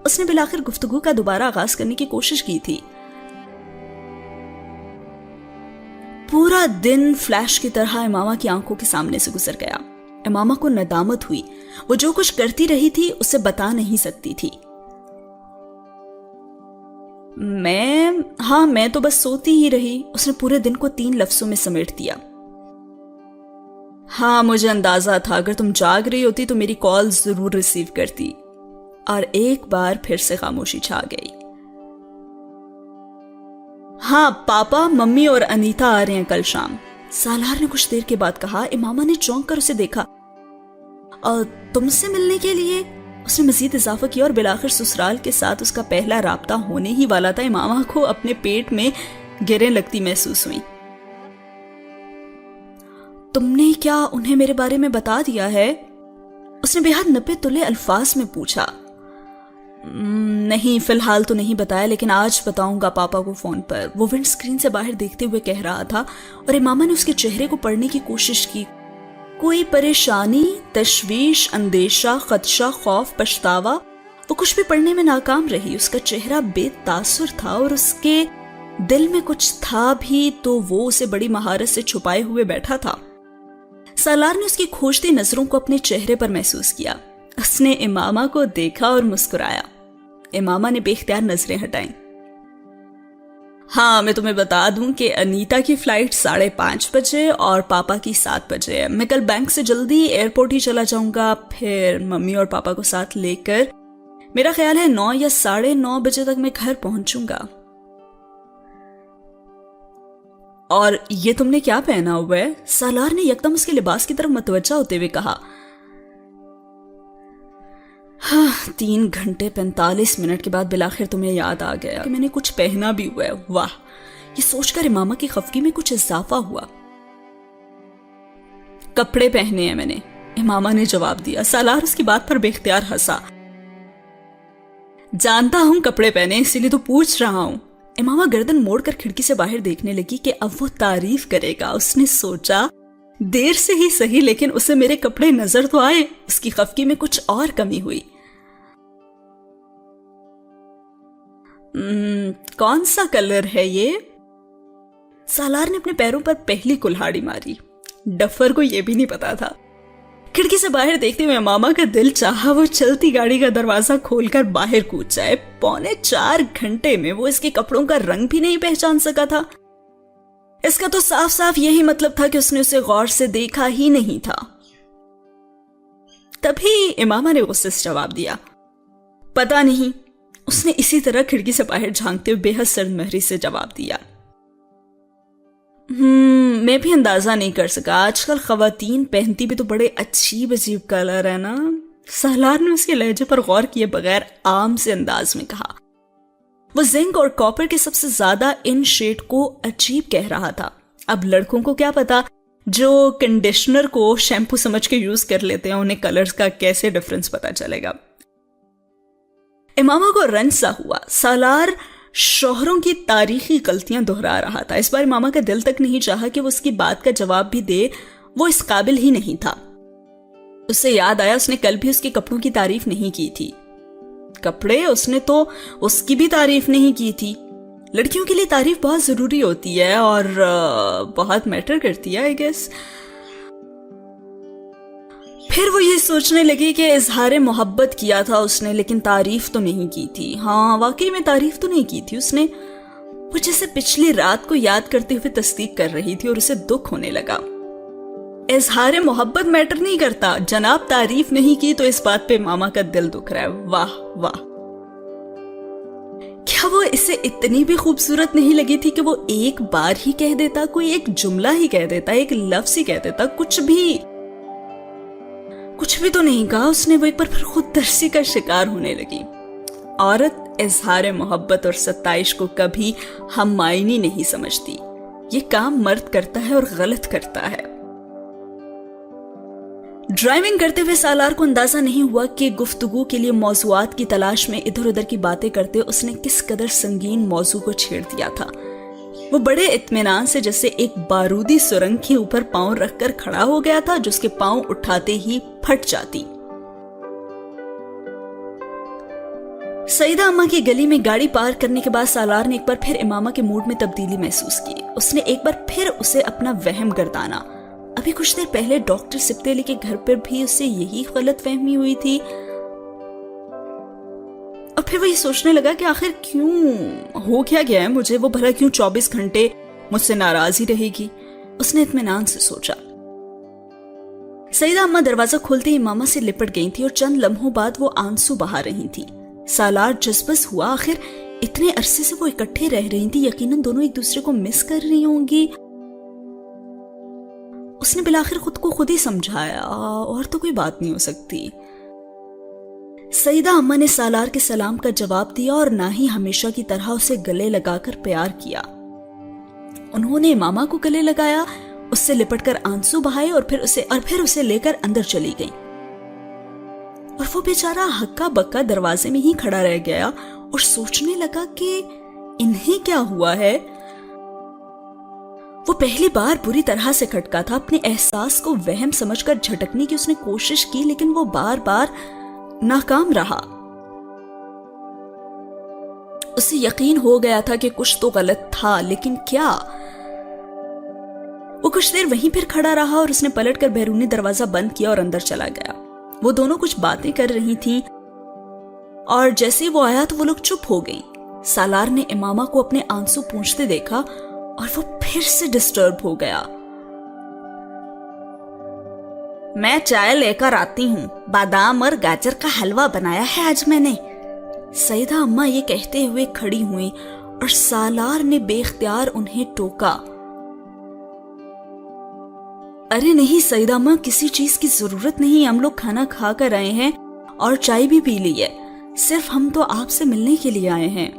اس نے بالآخر گفتگو کا دوبارہ آغاز کرنے کی کوشش کی تھی۔ پورا دن فلیش کی طرح امامہ کی آنکھوں کے سامنے سے گزر گیا۔ امامہ کو ندامت ہوئی، وہ جو کچھ کرتی رہی تھی اسے بتا نہیں سکتی تھی۔ میں تو بس سوتی ہی رہی، اس نے پورے دن کو 3 لفظوں میں سمیٹ دیا۔ ہاں مجھے اندازہ تھا، اگر تم جاگ رہی ہوتی تو میری کال ضرور ریسیو کرتی۔ اور ایک بار پھر سے خاموشی چھا گئی۔ ہاں پاپا، ممی اور انیتا آ رہے ہیں کل شام، سالار نے کچھ دیر کے بعد کہا۔ امامہ نے چونک کر اسے دیکھا۔ اور تم سے ملنے کے لیے؟ اس نے مزید اضافہ کیا، اور بالآخر سسرال کے ساتھ اس کا پہلا رابطہ ہونے ہی والا تھا۔ امامہ کو اپنے پیٹ میں گریں لگتی محسوس ہوئی۔ تم نے کیا انہیں میرے بارے میں بتا دیا ہے؟ اس نے بے حد نپے تلے الفاظ میں پوچھا۔ نہیں فی الحال تو نہیں بتایا، لیکن آج بتاؤں گا پاپا کو فون پر، وہ ونڈ سکرین سے باہر دیکھتے ہوئے کہہ رہا تھا، اور امامہ نے اس کے چہرے کو پڑھنے کی کوشش کی۔ کوئی پریشانی، تشویش، اندیشہ، خدشہ، خوف، پچھتاوا، وہ کچھ بھی پڑھنے میں ناکام رہی۔ اس کا چہرہ بے تاثر تھا، اور اس کے دل میں کچھ تھا بھی تو وہ اسے بڑی مہارت سے چھپائے ہوئے بیٹھا تھا۔ سالار نے اس کی کھوجتی نظروں کو اپنے چہرے پر محسوس کیا۔ اس نے امامہ کو دیکھا اور مسکرایا۔ امامہ نے بے اختیار نظریں ہٹائیں۔ ہاں میں تمہیں بتا دوں کہ انیتا کی فلائٹ 5:30 بجے اور پاپا کی 7 بجے ہے۔ میں کل بینک سے جلدی ایئرپورٹ ہی چلا جاؤں گا، پھر ممی اور پاپا کو ساتھ لے کر میرا خیال ہے 9 یا 9:30 بجے تک میں گھر پہنچوں گا۔ اور یہ تم نے کیا پہنا ہوا ہے؟ سالار نے یکدم اس کے لباس کی طرف متوجہ ہوتے ہوئے کہا۔ 3 گھنٹے 45 منٹ کے بعد بالآخر تمہیں یاد آ گیا کہ میں نے کچھ پہنا بھی ہوا ہے۔ واہ، یہ سوچ کر امامہ کی خفگی میں کچھ اضافہ ہوا۔ کپڑے پہنے ہیں میں نے، امامہ نے جواب دیا۔ سالار اس کی بات پر بے اختیار ہنسا۔ جانتا ہوں کپڑے پہنے، اسی لیے تو پوچھ رہا ہوں۔ امامہ گردن موڑ کر کھڑکی سے باہر دیکھنے لگی کہ اب وہ تعریف کرے گا۔ اس نے سوچا دیر سے ہی صحیح، لیکن اسے میرے کپڑے نظر تو آئے۔ اس کی خفگی میں کچھ اور کمی ہوئی۔ کون سا کلر ہے یہ؟ سالار نے اپنے پیروں پر پہلی کلہاڑی ماری. ڈفر کو یہ بھی نہیں پتا تھا. کھڑکی سے باہر دیکھتے ہوئے امامہ کا دل چاہا وہ چلتی گاڑی کا دروازہ کھول کر باہر کود جائے. 4.25 گھنٹے میں وہ اس کے کپڑوں کا رنگ بھی نہیں پہچان سکا تھا. اس کا تو صاف صاف یہی مطلب تھا کہ اس نے اسے غور سے دیکھا ہی نہیں تھا. تبھی امامہ نے غصے سے جواب دیا, پتا نہیں. اس نے اسی طرح کھڑکی سے باہر جھانکتے ہوئے بے حد سرد مہری سے جواب دیا, میں بھی اندازہ نہیں کر سکا. آج کل خواتین پہنتی بھی تو بڑے عجیب کلر ہے نا. سالار نے اس کے لہجے پر غور کیے بغیر عام سے انداز میں کہا. وہ زنک اور کاپر کے سب سے زیادہ ان شیڈ کو عجیب کہہ رہا تھا. اب لڑکوں کو کیا پتا جو کنڈیشنر کو شیمپو سمجھ کے یوز کر لیتے ہیں انہیں کلرز کا کیسے ڈفرنس پتا چلے گا. امامہ کو رنج سا ہوا. سالار شوہروں کی تاریخی غلطیاں دہرا رہا تھا. اس بار امامہ کا دل تک نہیں چاہا کہ وہ اس کی بات کا جواب بھی دے. وہ اس قابل ہی نہیں تھا. اسے یاد آیا اس نے کل بھی اس کے کپڑوں کی تعریف نہیں کی تھی. کپڑے اس نے تو اس کی بھی تعریف نہیں کی تھی. لڑکیوں کے لیے تعریف بہت ضروری ہوتی ہے اور بہت میٹر کرتی ہے آئی گیس. پھر وہ یہ سوچنے لگی کہ اظہار محبت کیا تھا اس نے لیکن تعریف تو نہیں کی تھی. ہاں واقعی میں تعریف تو نہیں کی تھی اس نے. وہ جیسے پچھلی رات کو یاد کرتے ہوئے تصدیق کر رہی تھی اور اسے دکھ ہونے لگا. اظہار محبت میٹر نہیں کرتا جناب. تعریف نہیں کی تو اس بات پہ ماما کا دل دکھ رہا ہے. واہ واہ. کیا وہ اسے اتنی بھی خوبصورت نہیں لگی تھی کہ وہ ایک بار ہی کہہ دیتا, کوئی ایک جملہ ہی کہہ دیتا, ایک لفظ ہی کہہ دیتا, کچھ بھی تو نہیں کہا اس نے. وہ ایک بار پھر خود ترسی کا شکار ہونے لگی. عورت اظہار محبت اور ستائش کو کبھی ہم معنی نہیں سمجھتی. یہ کام مرد کرتا ہے اور غلط کرتا ہے. ڈرائیونگ کرتے ہوئے سالار کو اندازہ نہیں ہوا کہ گفتگو کے لیے موضوعات کی تلاش میں ادھر ادھر کی باتیں کرتے اس نے کس قدر سنگین موضوع کو چھیڑ دیا تھا. وہ بڑے اطمینان سے جیسے ایک بارودی سرنگ کے اوپر پاؤں رکھ کر کھڑا ہو گیا تھا جس کے پاؤں اٹھاتے ہی پھٹ جاتی. سعیدہ اماں کی گلی میں گاڑی پارک کرنے کے بعد سالار نے ایک بار پھر امامہ کے موڈ میں تبدیلی محسوس کی. اس نے ایک بار پھر اسے اپنا وہم گردانا. ابھی کچھ دیر پہلے ڈاکٹر سپتیلی کے گھر پر بھی اسے یہی غلط فہمی ہوئی تھی. اور پھر وہ یہ سوچنے لگا کہ آخر کیوں ہو کیا گیا ہے مجھے. وہ بھلا کیوں 24 گھنٹے مجھ سے ناراض ہی رہے گی. اس نے اطمینان سے سوچا. سعیدہ اماں دروازہ کھولتے ہی امامہ سے لپٹ گئی تھی اور چند لمحوں بعد وہ آنسو بہا رہی تھی. سالار جذبس ہوا. آخر اتنے عرصے سے وہ اکٹھے رہ رہی تھی, یقیناً دونوں ایک دوسرے کو مس کر رہی ہوں گی. اس نے بالآخر خود کو خود ہی سمجھایا اور تو کوئی بات نہیں ہو سکتی. سعیدہ اماں نے سالار کے سلام کا جواب دیا اور نہ ہی ہمیشہ کی طرح اسے گلے لگا کر پیار کیا. انہوں نے امامہ کو گلے لگایا, اس سے لپٹ کر آنسو بہائے اور پھر اسے لے کر اندر چلی گئی. اور وہ بیچارہ ہکا بکا دروازے میں ہی کھڑا رہ گیا اور سوچنے لگا کہ انہیں کیا ہوا ہے. وہ پہلی بار بری طرح سے کھٹکا تھا. اپنے احساس کو وہم سمجھ کر جھٹکنے کی اس نے کوشش کی لیکن وہ بار بار ناکام رہا. اسے یقین ہو گیا تھا کہ کچھ تو غلط تھا لیکن کیا. وہ کچھ دیر وہیں پھر کھڑا رہا اور اس نے پلٹ کر بیرونی دروازہ بند کیا اور اندر چلا گیا. وہ دونوں کچھ باتیں کر رہی تھیں اور جیسے وہ آیا تو وہ لوگ چپ ہو گئیں. سالار نے امامہ کو اپنے آنسو پوچھتے دیکھا اور وہ پھر سے ڈسٹرب ہو گیا. میں چائے لے کر آتی ہوں. بادام اور گاجر کا حلوہ بنایا ہے آج میں نے. سعیدہ اماں یہ کہتے ہوئے کھڑی ہوئی اور سالار نے بے اختیار انہیں ٹوکا. ارے نہیں سعیدہ اماں, کسی چیز کی ضرورت نہیں. ہم لوگ کھانا کھا کر آئے ہیں اور چائے بھی پی لی ہے. صرف ہم تو آپ سے ملنے کے لیے آئے ہیں.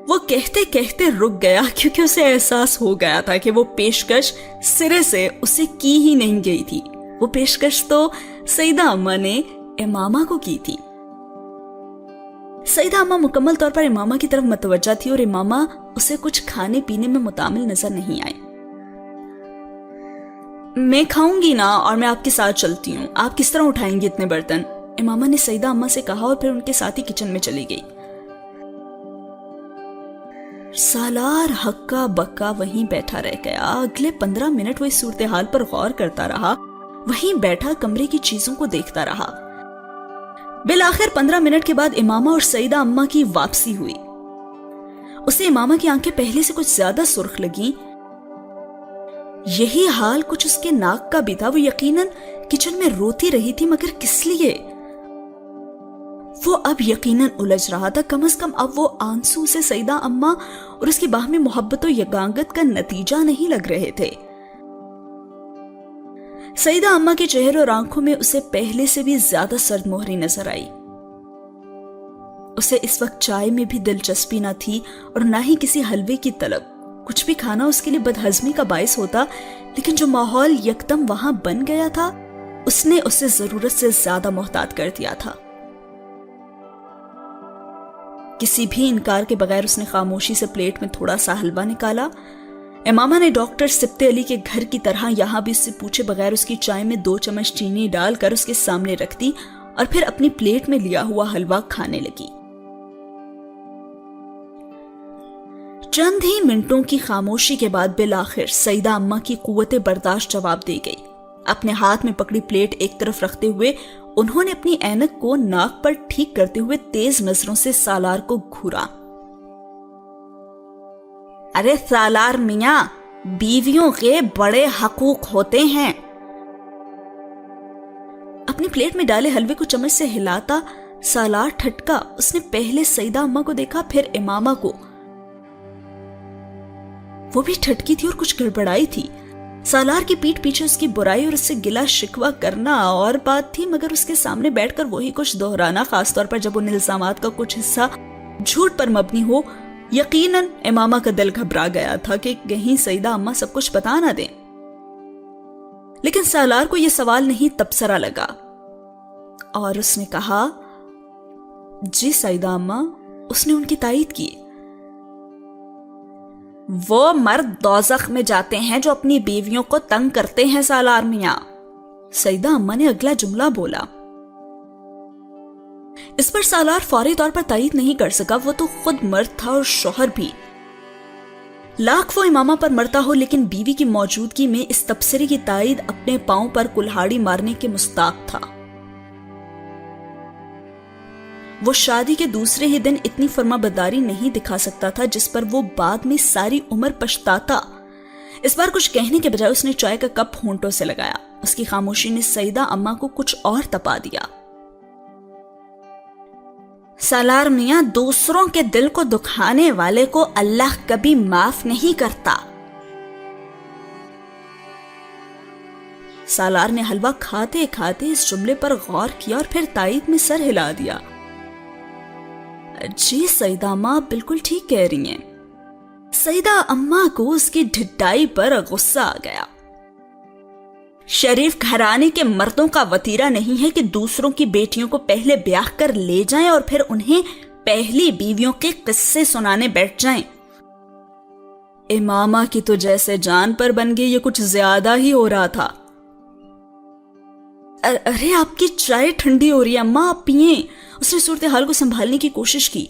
وہ کہتے کہتے رک گیا کیونکہ اسے احساس ہو گیا تھا کہ وہ پیشکش سرے سے اسے کی ہی نہیں گئی تھی. وہ پیشکش تو سعیدہ اماں نے امامہ کو کی تھی. سعیدہ اماں مکمل طور پر امامہ کی طرف متوجہ تھی اور امامہ اسے کچھ کھانے پینے میں متعامل نظر نہیں آئی. میں کھاؤں گی نا اور میں آپ کے ساتھ چلتی ہوں. آپ کس طرح اٹھائیں گی اتنے برتن؟ امامہ نے سعیدہ اماں سے کہا اور پھر ان کے ساتھ ہی کچن میں چلی گئی. سالار ہکا بکا وہیں بیٹھا رہ گیا. اگلے 15 منٹ وہ اس صورتحال پر غور کرتا رہا, وہیں بیٹھا کمرے کی چیزوں کو دیکھتا رہا. بالآخر 15 منٹ کے بعد امامہ اور سیدہ اماں کی واپسی ہوئی. اسے امامہ کی آنکھیں پہلے سے کچھ زیادہ سرخ لگیں. یہی حال کچھ اس کے ناک کا بھی تھا. وہ یقیناً کچن میں روتی رہی تھی, مگر کس لیے؟ وہ اب یقیناً الجھ رہا تھا. کم از کم اب وہ آنسو سے سیدہ اماں اور اس کی باہمی محبت و یگانگت کا نتیجہ نہیں لگ رہے تھے. سیدہ اماں کے چہرے اور آنکھوں میں اسے پہلے سے بھی زیادہ سرد مہری نظر آئی. اسے اس وقت چائے میں بھی دلچسپی نہ تھی اور نہ ہی کسی حلوے کی طلب. کچھ بھی کھانا اس کے لیے بدہضمی کا باعث ہوتا, لیکن جو ماحول یکدم وہاں بن گیا تھا اس نے اسے ضرورت سے زیادہ محتاط کر دیا تھا. کسی بھی انکار کے بغیر اس نے خاموشی سے پلیٹ میں تھوڑا سا حلوہ نکالا. امامہ نے ڈاکٹر سبتے علی کے گھر کی طرح یہاں بھی اس سے پوچھے بغیر اس کی چائے میں 2 چمچ چینی ڈال کر اس کے سامنے رکھ دی اور پھر اپنی پلیٹ میں لیا ہوا حلوہ کھانے لگی. چند ہی منٹوں کی خاموشی کے بعد بالآخر سیدہ اماں کی قوت برداشت جواب دے گئی. اپنے ہاتھ میں پکڑی پلیٹ ایک طرف رکھتے ہوئے انہوں نے اپنی اینک کو ناک پر ٹھیک کرتے ہوئے تیز نظروں سے سالار کو گھورا. ارے سالار میاں, بیویوں کے بڑے حقوق ہوتے ہیں. اپنی پلیٹ میں ڈالے حلوے کو چمچ سے ہلاتا سالار ٹھٹکا. اس نے پہلے سیدہ اماں کو دیکھا, پھر امامہ کو. وہ بھی ٹھٹکی تھی اور کچھ گڑبڑائی تھی. سالار کی پیٹھ پیچھے اس کی برائی اور اس سے گلا شکوہ کرنا اور بات تھی, مگر اس کے سامنے بیٹھ کر وہی کچھ دہرانا, خاص طور پر جب ان الزامات کا کچھ حصہ جھوٹ پر مبنی ہو. یقیناً امامہ کا دل گھبرا گیا تھا کہ کہیں سیدہ اماں سب کچھ بتا نہ دیں. لیکن سالار کو یہ سوال نہیں تبصرہ لگا اور اس نے کہا, جی سیدہ اماں. اس نے ان کی تائید کی. وہ مرد دوزخ میں جاتے ہیں جو اپنی بیویوں کو تنگ کرتے ہیں سالار میاں. سیدہ اماں نے اگلا جملہ بولا. اس پر سالار فوری طور پر تائید نہیں کر سکا. وہ تو خود مرد تھا اور شوہر بھی. لاکھ وہ امامہ پر مرتا ہو, لیکن بیوی کی موجودگی میں اس تبصرے کی تائید اپنے پاؤں پر کلہاڑی مارنے کے مستاق تھا. وہ شادی کے دوسرے ہی دن اتنی فرما برداری نہیں دکھا سکتا تھا جس پر وہ بعد میں ساری عمر پچھتاتا. اس بار کچھ کہنے کے بجائے اس نے چائے کا کپ ہونٹوں سے لگایا. اس کی خاموشی نے سیدہ اماں کو کچھ اور تپا دیا. سالار میاں, دوسروں کے دل کو دکھانے والے کو اللہ کبھی معاف نہیں کرتا. سالار نے حلوہ کھاتے کھاتے اس جملے پر غور کیا اور پھر تائید میں سر ہلا دیا. جی سیدہ اماں بالکل ٹھیک کہہ رہی ہیں. سیدہ اماں کو اس کی ڈھٹائی پر غصہ آ گیا. شریف گھرانے کے مردوں کا وتیرہ نہیں ہے کہ دوسروں کی بیٹیوں کو پہلے بیاہ کر لے جائیں اور پھر انہیں پہلی بیویوں کے قصے سنانے بیٹھ جائیں. امامہ کی تو جیسے جان پر بن گئی, یہ کچھ زیادہ ہی ہو رہا تھا. ارے آپ کی چائے ٹھنڈی ہو رہی ہے اماں, آپ پئیں. اس نے صورتحال کو سنبھالنے کی کوشش کی.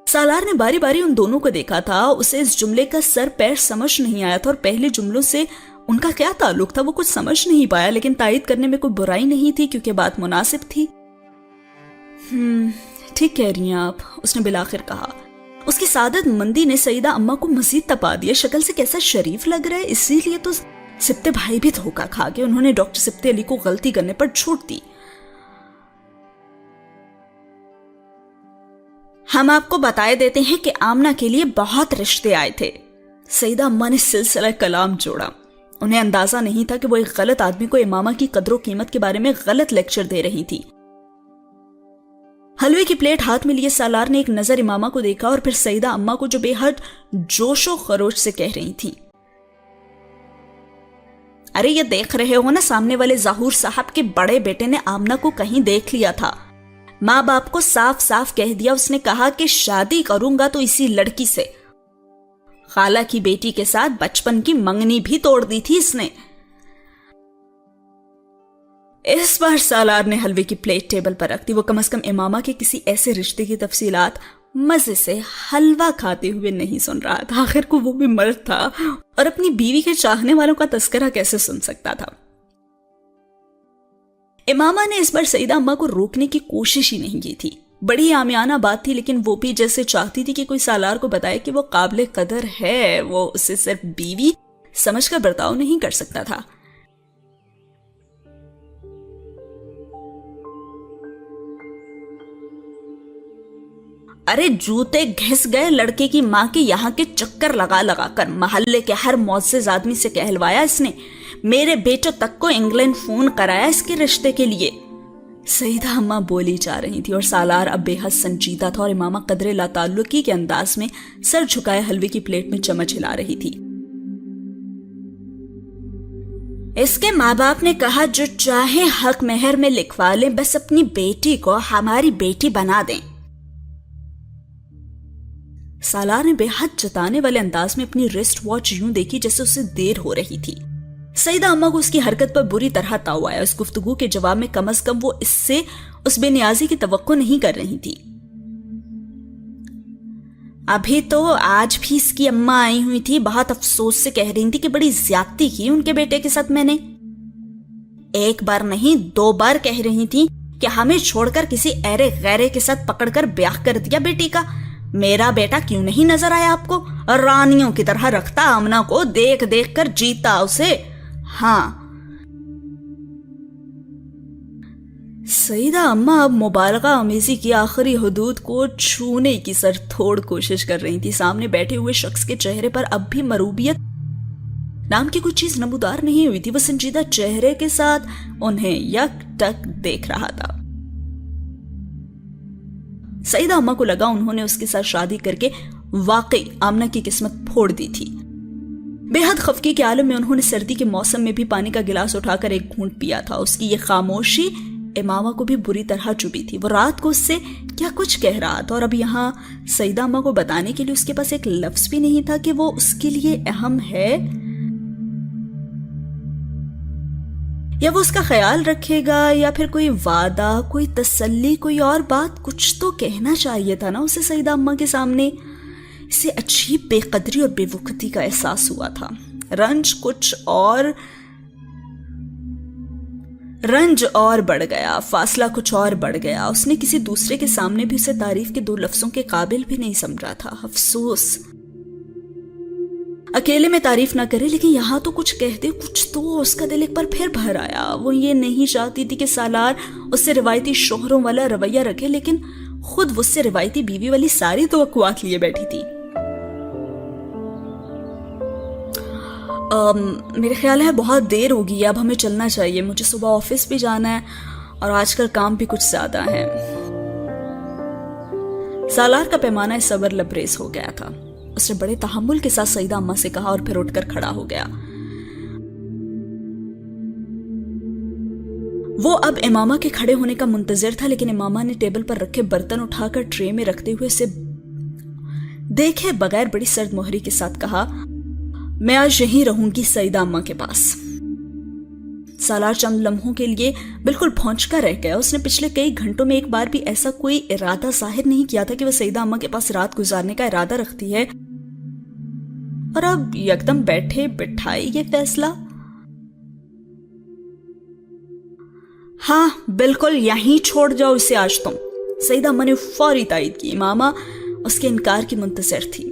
سالار نے باری باری ان دونوں کو دیکھا تھا. اسے اس جملے کا سر پیر سمجھ نہیں آیا تھا اور پہلے جملوں سے ان کا کیا تعلق تھا وہ کچھ سمجھ نہیں پایا, لیکن تائید کرنے میں کوئی برائی نہیں تھی کیونکہ بات مناسب تھی. ٹھیک کہہ رہی ہیں آپ, اس نے بالآخر کہا. اس کی سعادت مندی نے سیدہ اماں کو مزید تپا دیا. شکل سے کیسا شریف لگ رہا ہے, اسی لیے تو سبتے بھائی بھی دھوکا کھا گئے. انہوں نے ڈاکٹر سبتے علی کو غلطی کرنے پر چھوٹ دی. ہم آپ کو بتائے دیتے ہیں کہ آمنہ کے لیے بہت رشتے آئے تھے. سیدہ اماں نے سلسلہ کلام جوڑا. انہیں اندازہ نہیں تھا کہ وہ ایک غلط آدمی کو امامہ کی قدر و قیمت کے بارے میں غلط لیکچر دے رہی تھی. حلوے کی پلیٹ ہاتھ میں لیے سالار نے ایک نظر امامہ کو دیکھا اور پھر سیدہ اماں کو جو بے حد جوش و خروش سے کہہ رہی تھی, ارے یہ دیکھ رہے ہو نا, سامنے والے ظہور صاحب کے بڑے بیٹے نے آمنہ کو کہیں دیکھ لیا تھا. ماں باپ کو صاف صاف کہہ دیا. اس نے کہا کہ شادی کروں گا تو اسی لڑکی سے. خالہ کی بیٹی کے ساتھ بچپن کی منگنی بھی توڑ دی تھی اس نے. اس بار سالار نے حلوے کی پلیٹ ٹیبل پر رکھ دی. وہ کم از کم امامہ کے کسی ایسے رشتے کی تفصیلات مزے سے حلوہ کھاتے ہوئے نہیں سن رہا تھا. آخر کو وہ بھی مرد تھا اور اپنی بیوی کے چاہنے والوں کا تذکرہ کیسے سن سکتا تھا. امامہ نے اس بار سیدہ اماں کو روکنے کی کوشش ہی نہیں کی تھی. بڑی عامیانہ بات تھی، لیکن وہ بھی جیسے چاہتی تھی کہ کوئی سالار کو بتائے کہ وہ قابل قدر ہے. وہ اسے صرف بیوی سمجھ کر برتاؤ نہیں کر سکتا تھا. ارے جوتے گھس گئے لڑکے کی ماں کے یہاں کے چکر لگا لگا کر. محلے کے ہر معزز آدمی سے کہلوایا اس نے. میرے بیٹے تک کو انگلینڈ فون کرایا اس کے رشتے کے لیے. سیدہ اماں بولی جا رہی تھی اور سالار اب بے حد سنجیدہ تھا اور امامہ قدرے لا تعلقی کے انداز میں سر جھکائے حلوے کی پلیٹ میں چمچ ہلا رہی تھی. اس کے ماں باپ نے کہا جو چاہے حق مہر میں لکھوا لیں، بس اپنی بیٹی کو ہماری بیٹی بنا دیں. سالار نے بے حد جتانے والے انداز میں اپنی ریسٹ واچ یوں دیکھی جیسے اسے دیر ہو رہی تھی. سیدہ اماں کو اس کی حرکت پر بری طرح تاؤ آیا. اس گفتگو کے جواب میں کم از کم وہ اس سے اس بے نیازی کی توقع نہیں کر رہی تھی. ابھی تو آج بھی اس کی اماں آئی ہوئی تھی، بہت افسوس سے کہہ رہی تھی کہ بڑی زیادتی کی ان کے بیٹے کے ساتھ میں نے. ایک بار نہیں 2 بار کہہ رہی تھی کہ ہمیں چھوڑ کر کسی ایرے غیرے کے ساتھ پکڑ کر بیاہ کر دیا بیٹی کا. میرا بیٹا کیوں نہیں نظر آیا آپ کو؟ رانیوں کی طرح رکھتا آمنہ کو، دیکھ دیکھ کر جیتا اسے. ہاں. سیدہ اماں اب مبالغہ آمیزی کی آخری حدود کو چھونے کی سر تھوڑ کوشش کر رہی تھی. سامنے بیٹھے ہوئے شخص کے چہرے پر اب بھی مروبیت نام کی کوئی چیز نمودار نہیں ہوئی تھی. وہ سنجیدہ چہرے کے ساتھ انہیں یک ٹک دیکھ رہا تھا. سیدہ اماں کو لگا انہوں نے اس کے ساتھ شادی کر کے واقعی آمنہ کی قسمت پھوڑ دی تھی. بے حد خفگی کے عالم میں انہوں نے سردی کے موسم میں بھی پانی کا گلاس اٹھا کر ایک گھونٹ پیا تھا. اس کی یہ خاموشی امامہ کو بھی بری طرح چبھی تھی. وہ رات کو اس سے کیا کچھ کہہ رہا تھا اور اب یہاں سیدہ اماں کو بتانے کے لیے اس کے پاس ایک لفظ بھی نہیں تھا کہ وہ اس کے لیے اہم ہے یا وہ اس کا خیال رکھے گا یا پھر کوئی وعدہ، کوئی تسلی، کوئی اور بات. کچھ تو کہنا چاہیے تھا نا اسے سیدہ اماں کے سامنے. اسے عجیب بے قدری اور بے وقتی کا احساس ہوا تھا. رنج اور بڑھ گیا، فاصلہ کچھ اور بڑھ گیا. اس نے کسی دوسرے کے سامنے بھی اسے تعریف کے 2 لفظوں کے قابل بھی نہیں سمجھا تھا. افسوس اکیلے میں تعریف نہ کرے، لیکن یہاں تو کچھ کہہ دے. کچھ تو اس کا دل ایک بار پھر بھر آیا. وہ یہ نہیں چاہتی تھی کہ سالار اس سے روایتی شوہروں والا رویہ رکھے، لیکن خود وہ اس سے روایتی بیوی والی ساری توقعات لیے بیٹھی تھی. میرے خیال ہے بہت دیر ہوگی ہے، اب ہمیں چلنا چاہیے. مجھے صبح آفس بھی جانا ہے اور آج کل کام بھی کچھ زیادہ ہے. سالار کا پیمانہ صبر لبریز ہو گیا تھا. اس نے بڑے تحمل کے ساتھ سیدہ اماں سے کہا اور پھر اٹھ کر کھڑا ہو گیا. وہ اب امامہ کے کھڑے ہونے کا منتظر تھا، لیکن امامہ نے ٹیبل پر رکھے برتن اٹھا کر ٹرے میں رکھتے ہوئے اسے دیکھے بغیر بڑی سرد مہری کے ساتھ کہا، میں آج یہیں رہوں گی سیدہ اماں کے پاس. سالار چند لمحوں کے لیے بالکل پھونچکا رہ گیا. اس نے پچھلے کئی گھنٹوں میں ایک بار بھی ایسا کوئی ارادہ ظاہر نہیں کیا تھا کہ وہ سیدہ اماں کے پاس رات گزارنے کا ارادہ رکھتی ہے، اور اب یکدم بیٹھے بٹھائی یہ فیصلہ. ہاں بالکل یہیں چھوڑ جاؤ اسے آج تم. سیدہ اماں نے فوری تائید کی. امامہ اس کے انکار کی منتظر تھی.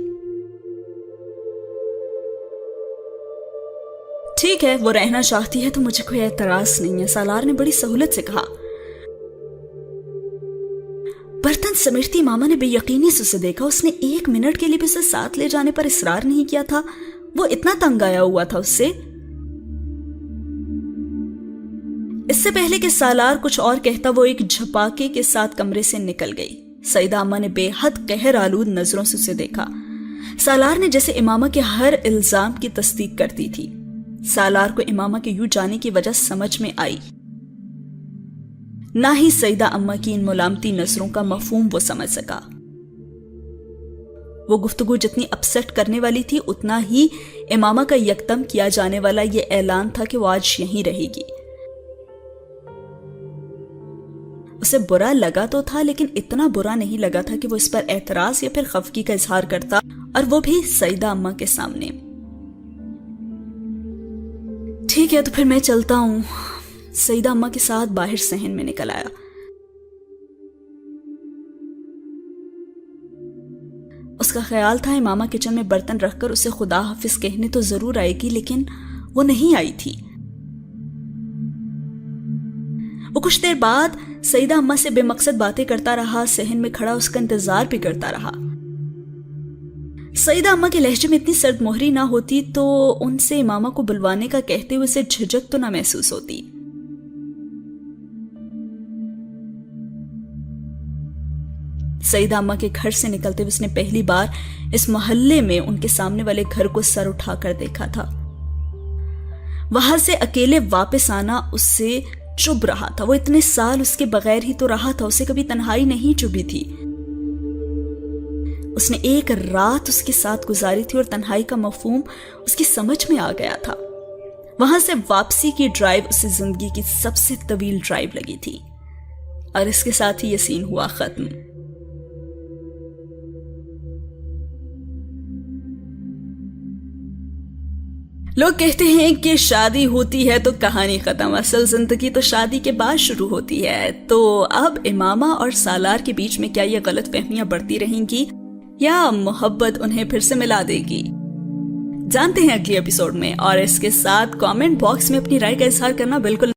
ٹھیک ہے، وہ رہنا چاہتی ہے تو مجھے کوئی اعتراض نہیں ہے، سالار نے بڑی سہولت سے کہا. برتن سمیٹتی امامہ نے بے یقینی سے اسے دیکھا. اس نے 1 منٹ کے لیے بھی اسے ساتھ لے جانے پر اصرار نہیں کیا تھا. وہ اتنا تنگ آیا ہوا تھا اس سے. اس سے پہلے کہ سالار کچھ اور کہتا وہ ایک جھپاکے کے ساتھ کمرے سے نکل گئی. سیدہ اماں نے بے حد قہر آلود نظروں سے اسے دیکھا. سالار نے جیسے امامہ کے ہر الزام کی تصدیق کرتی تھی. سالار کو امامہ کے یوں جانے کی وجہ سمجھ میں آئی، نہ ہی سیدہ اماں کی ان ملامتی نظروں کا مفہوم وہ سمجھ سکا. وہ گفتگو جتنی اپسٹ کرنے والی تھی اتنا ہی امامہ کا یکدم کیا جانے والا یہ اعلان تھا کہ وہ آج یہیں رہے گی. اسے برا لگا تو تھا لیکن اتنا برا نہیں لگا تھا کہ وہ اس پر اعتراض یا پھر خفگی کا اظہار کرتا، اور وہ بھی سعیدہ اماں کے سامنے۔ ٹھیک ہے تو پھر میں چلتا ہوں، سعیدہ اماں کے ساتھ باہر صحن میں نکل آیا۔ اس کا خیال تھا امامہ کچن میں برتن رکھ کر اسے خدا حافظ کہنے تو ضرور آئے گی، لیکن وہ نہیں آئی تھی۔ وہ کچھ دیر بعد سعیدہ اماں سے بے مقصد باتیں کرتا رہا، صحن میں کھڑا اس کا انتظار بھی کرتا رہا۔ سعیدہ اماں کے لہجے میں اتنی سرد مہری نہ ہوتی تو ان سے امامہ کو بلوانے کا کہتے ہوئے اسے جھجک تو نہ محسوس ہوتی۔ سعیدہ اماں کے گھر سے نکلتے ہوئے اس نے پہلی بار اس محلے میں ان کے سامنے والے گھر کو سر اٹھا کر دیکھا تھا۔ وہاں سے اکیلے واپس آنا اس سے چبھ رہا تھا۔ وہ اتنے سال اس کے بغیر ہی تو رہا تھا، اسے کبھی تنہائی نہیں چبھی تھی۔ اس نے ایک رات اس کے ساتھ گزاری تھی اور تنہائی کا مفہوم اس کی سمجھ میں آ گیا تھا۔ وہاں سے واپسی کی ڈرائیو اسے زندگی کی سب سے طویل ڈرائیو لگی تھی، اور اس کے ساتھ ہی یہ سین ہوا ختم۔ لوگ کہتے ہیں کہ شادی ہوتی ہے تو کہانی ختم، اصل زندگی تو شادی کے بعد شروع ہوتی ہے۔ تو اب امامہ اور سالار کے بیچ میں کیا یہ غلط فہمیاں بڑھتی رہیں گی یا محبت انہیں پھر سے ملا دے گی؟ جانتے ہیں اگلی ایپیسوڈ میں، اور اس کے ساتھ کامنٹ باکس میں اپنی رائے کا اظہار کرنا بالکل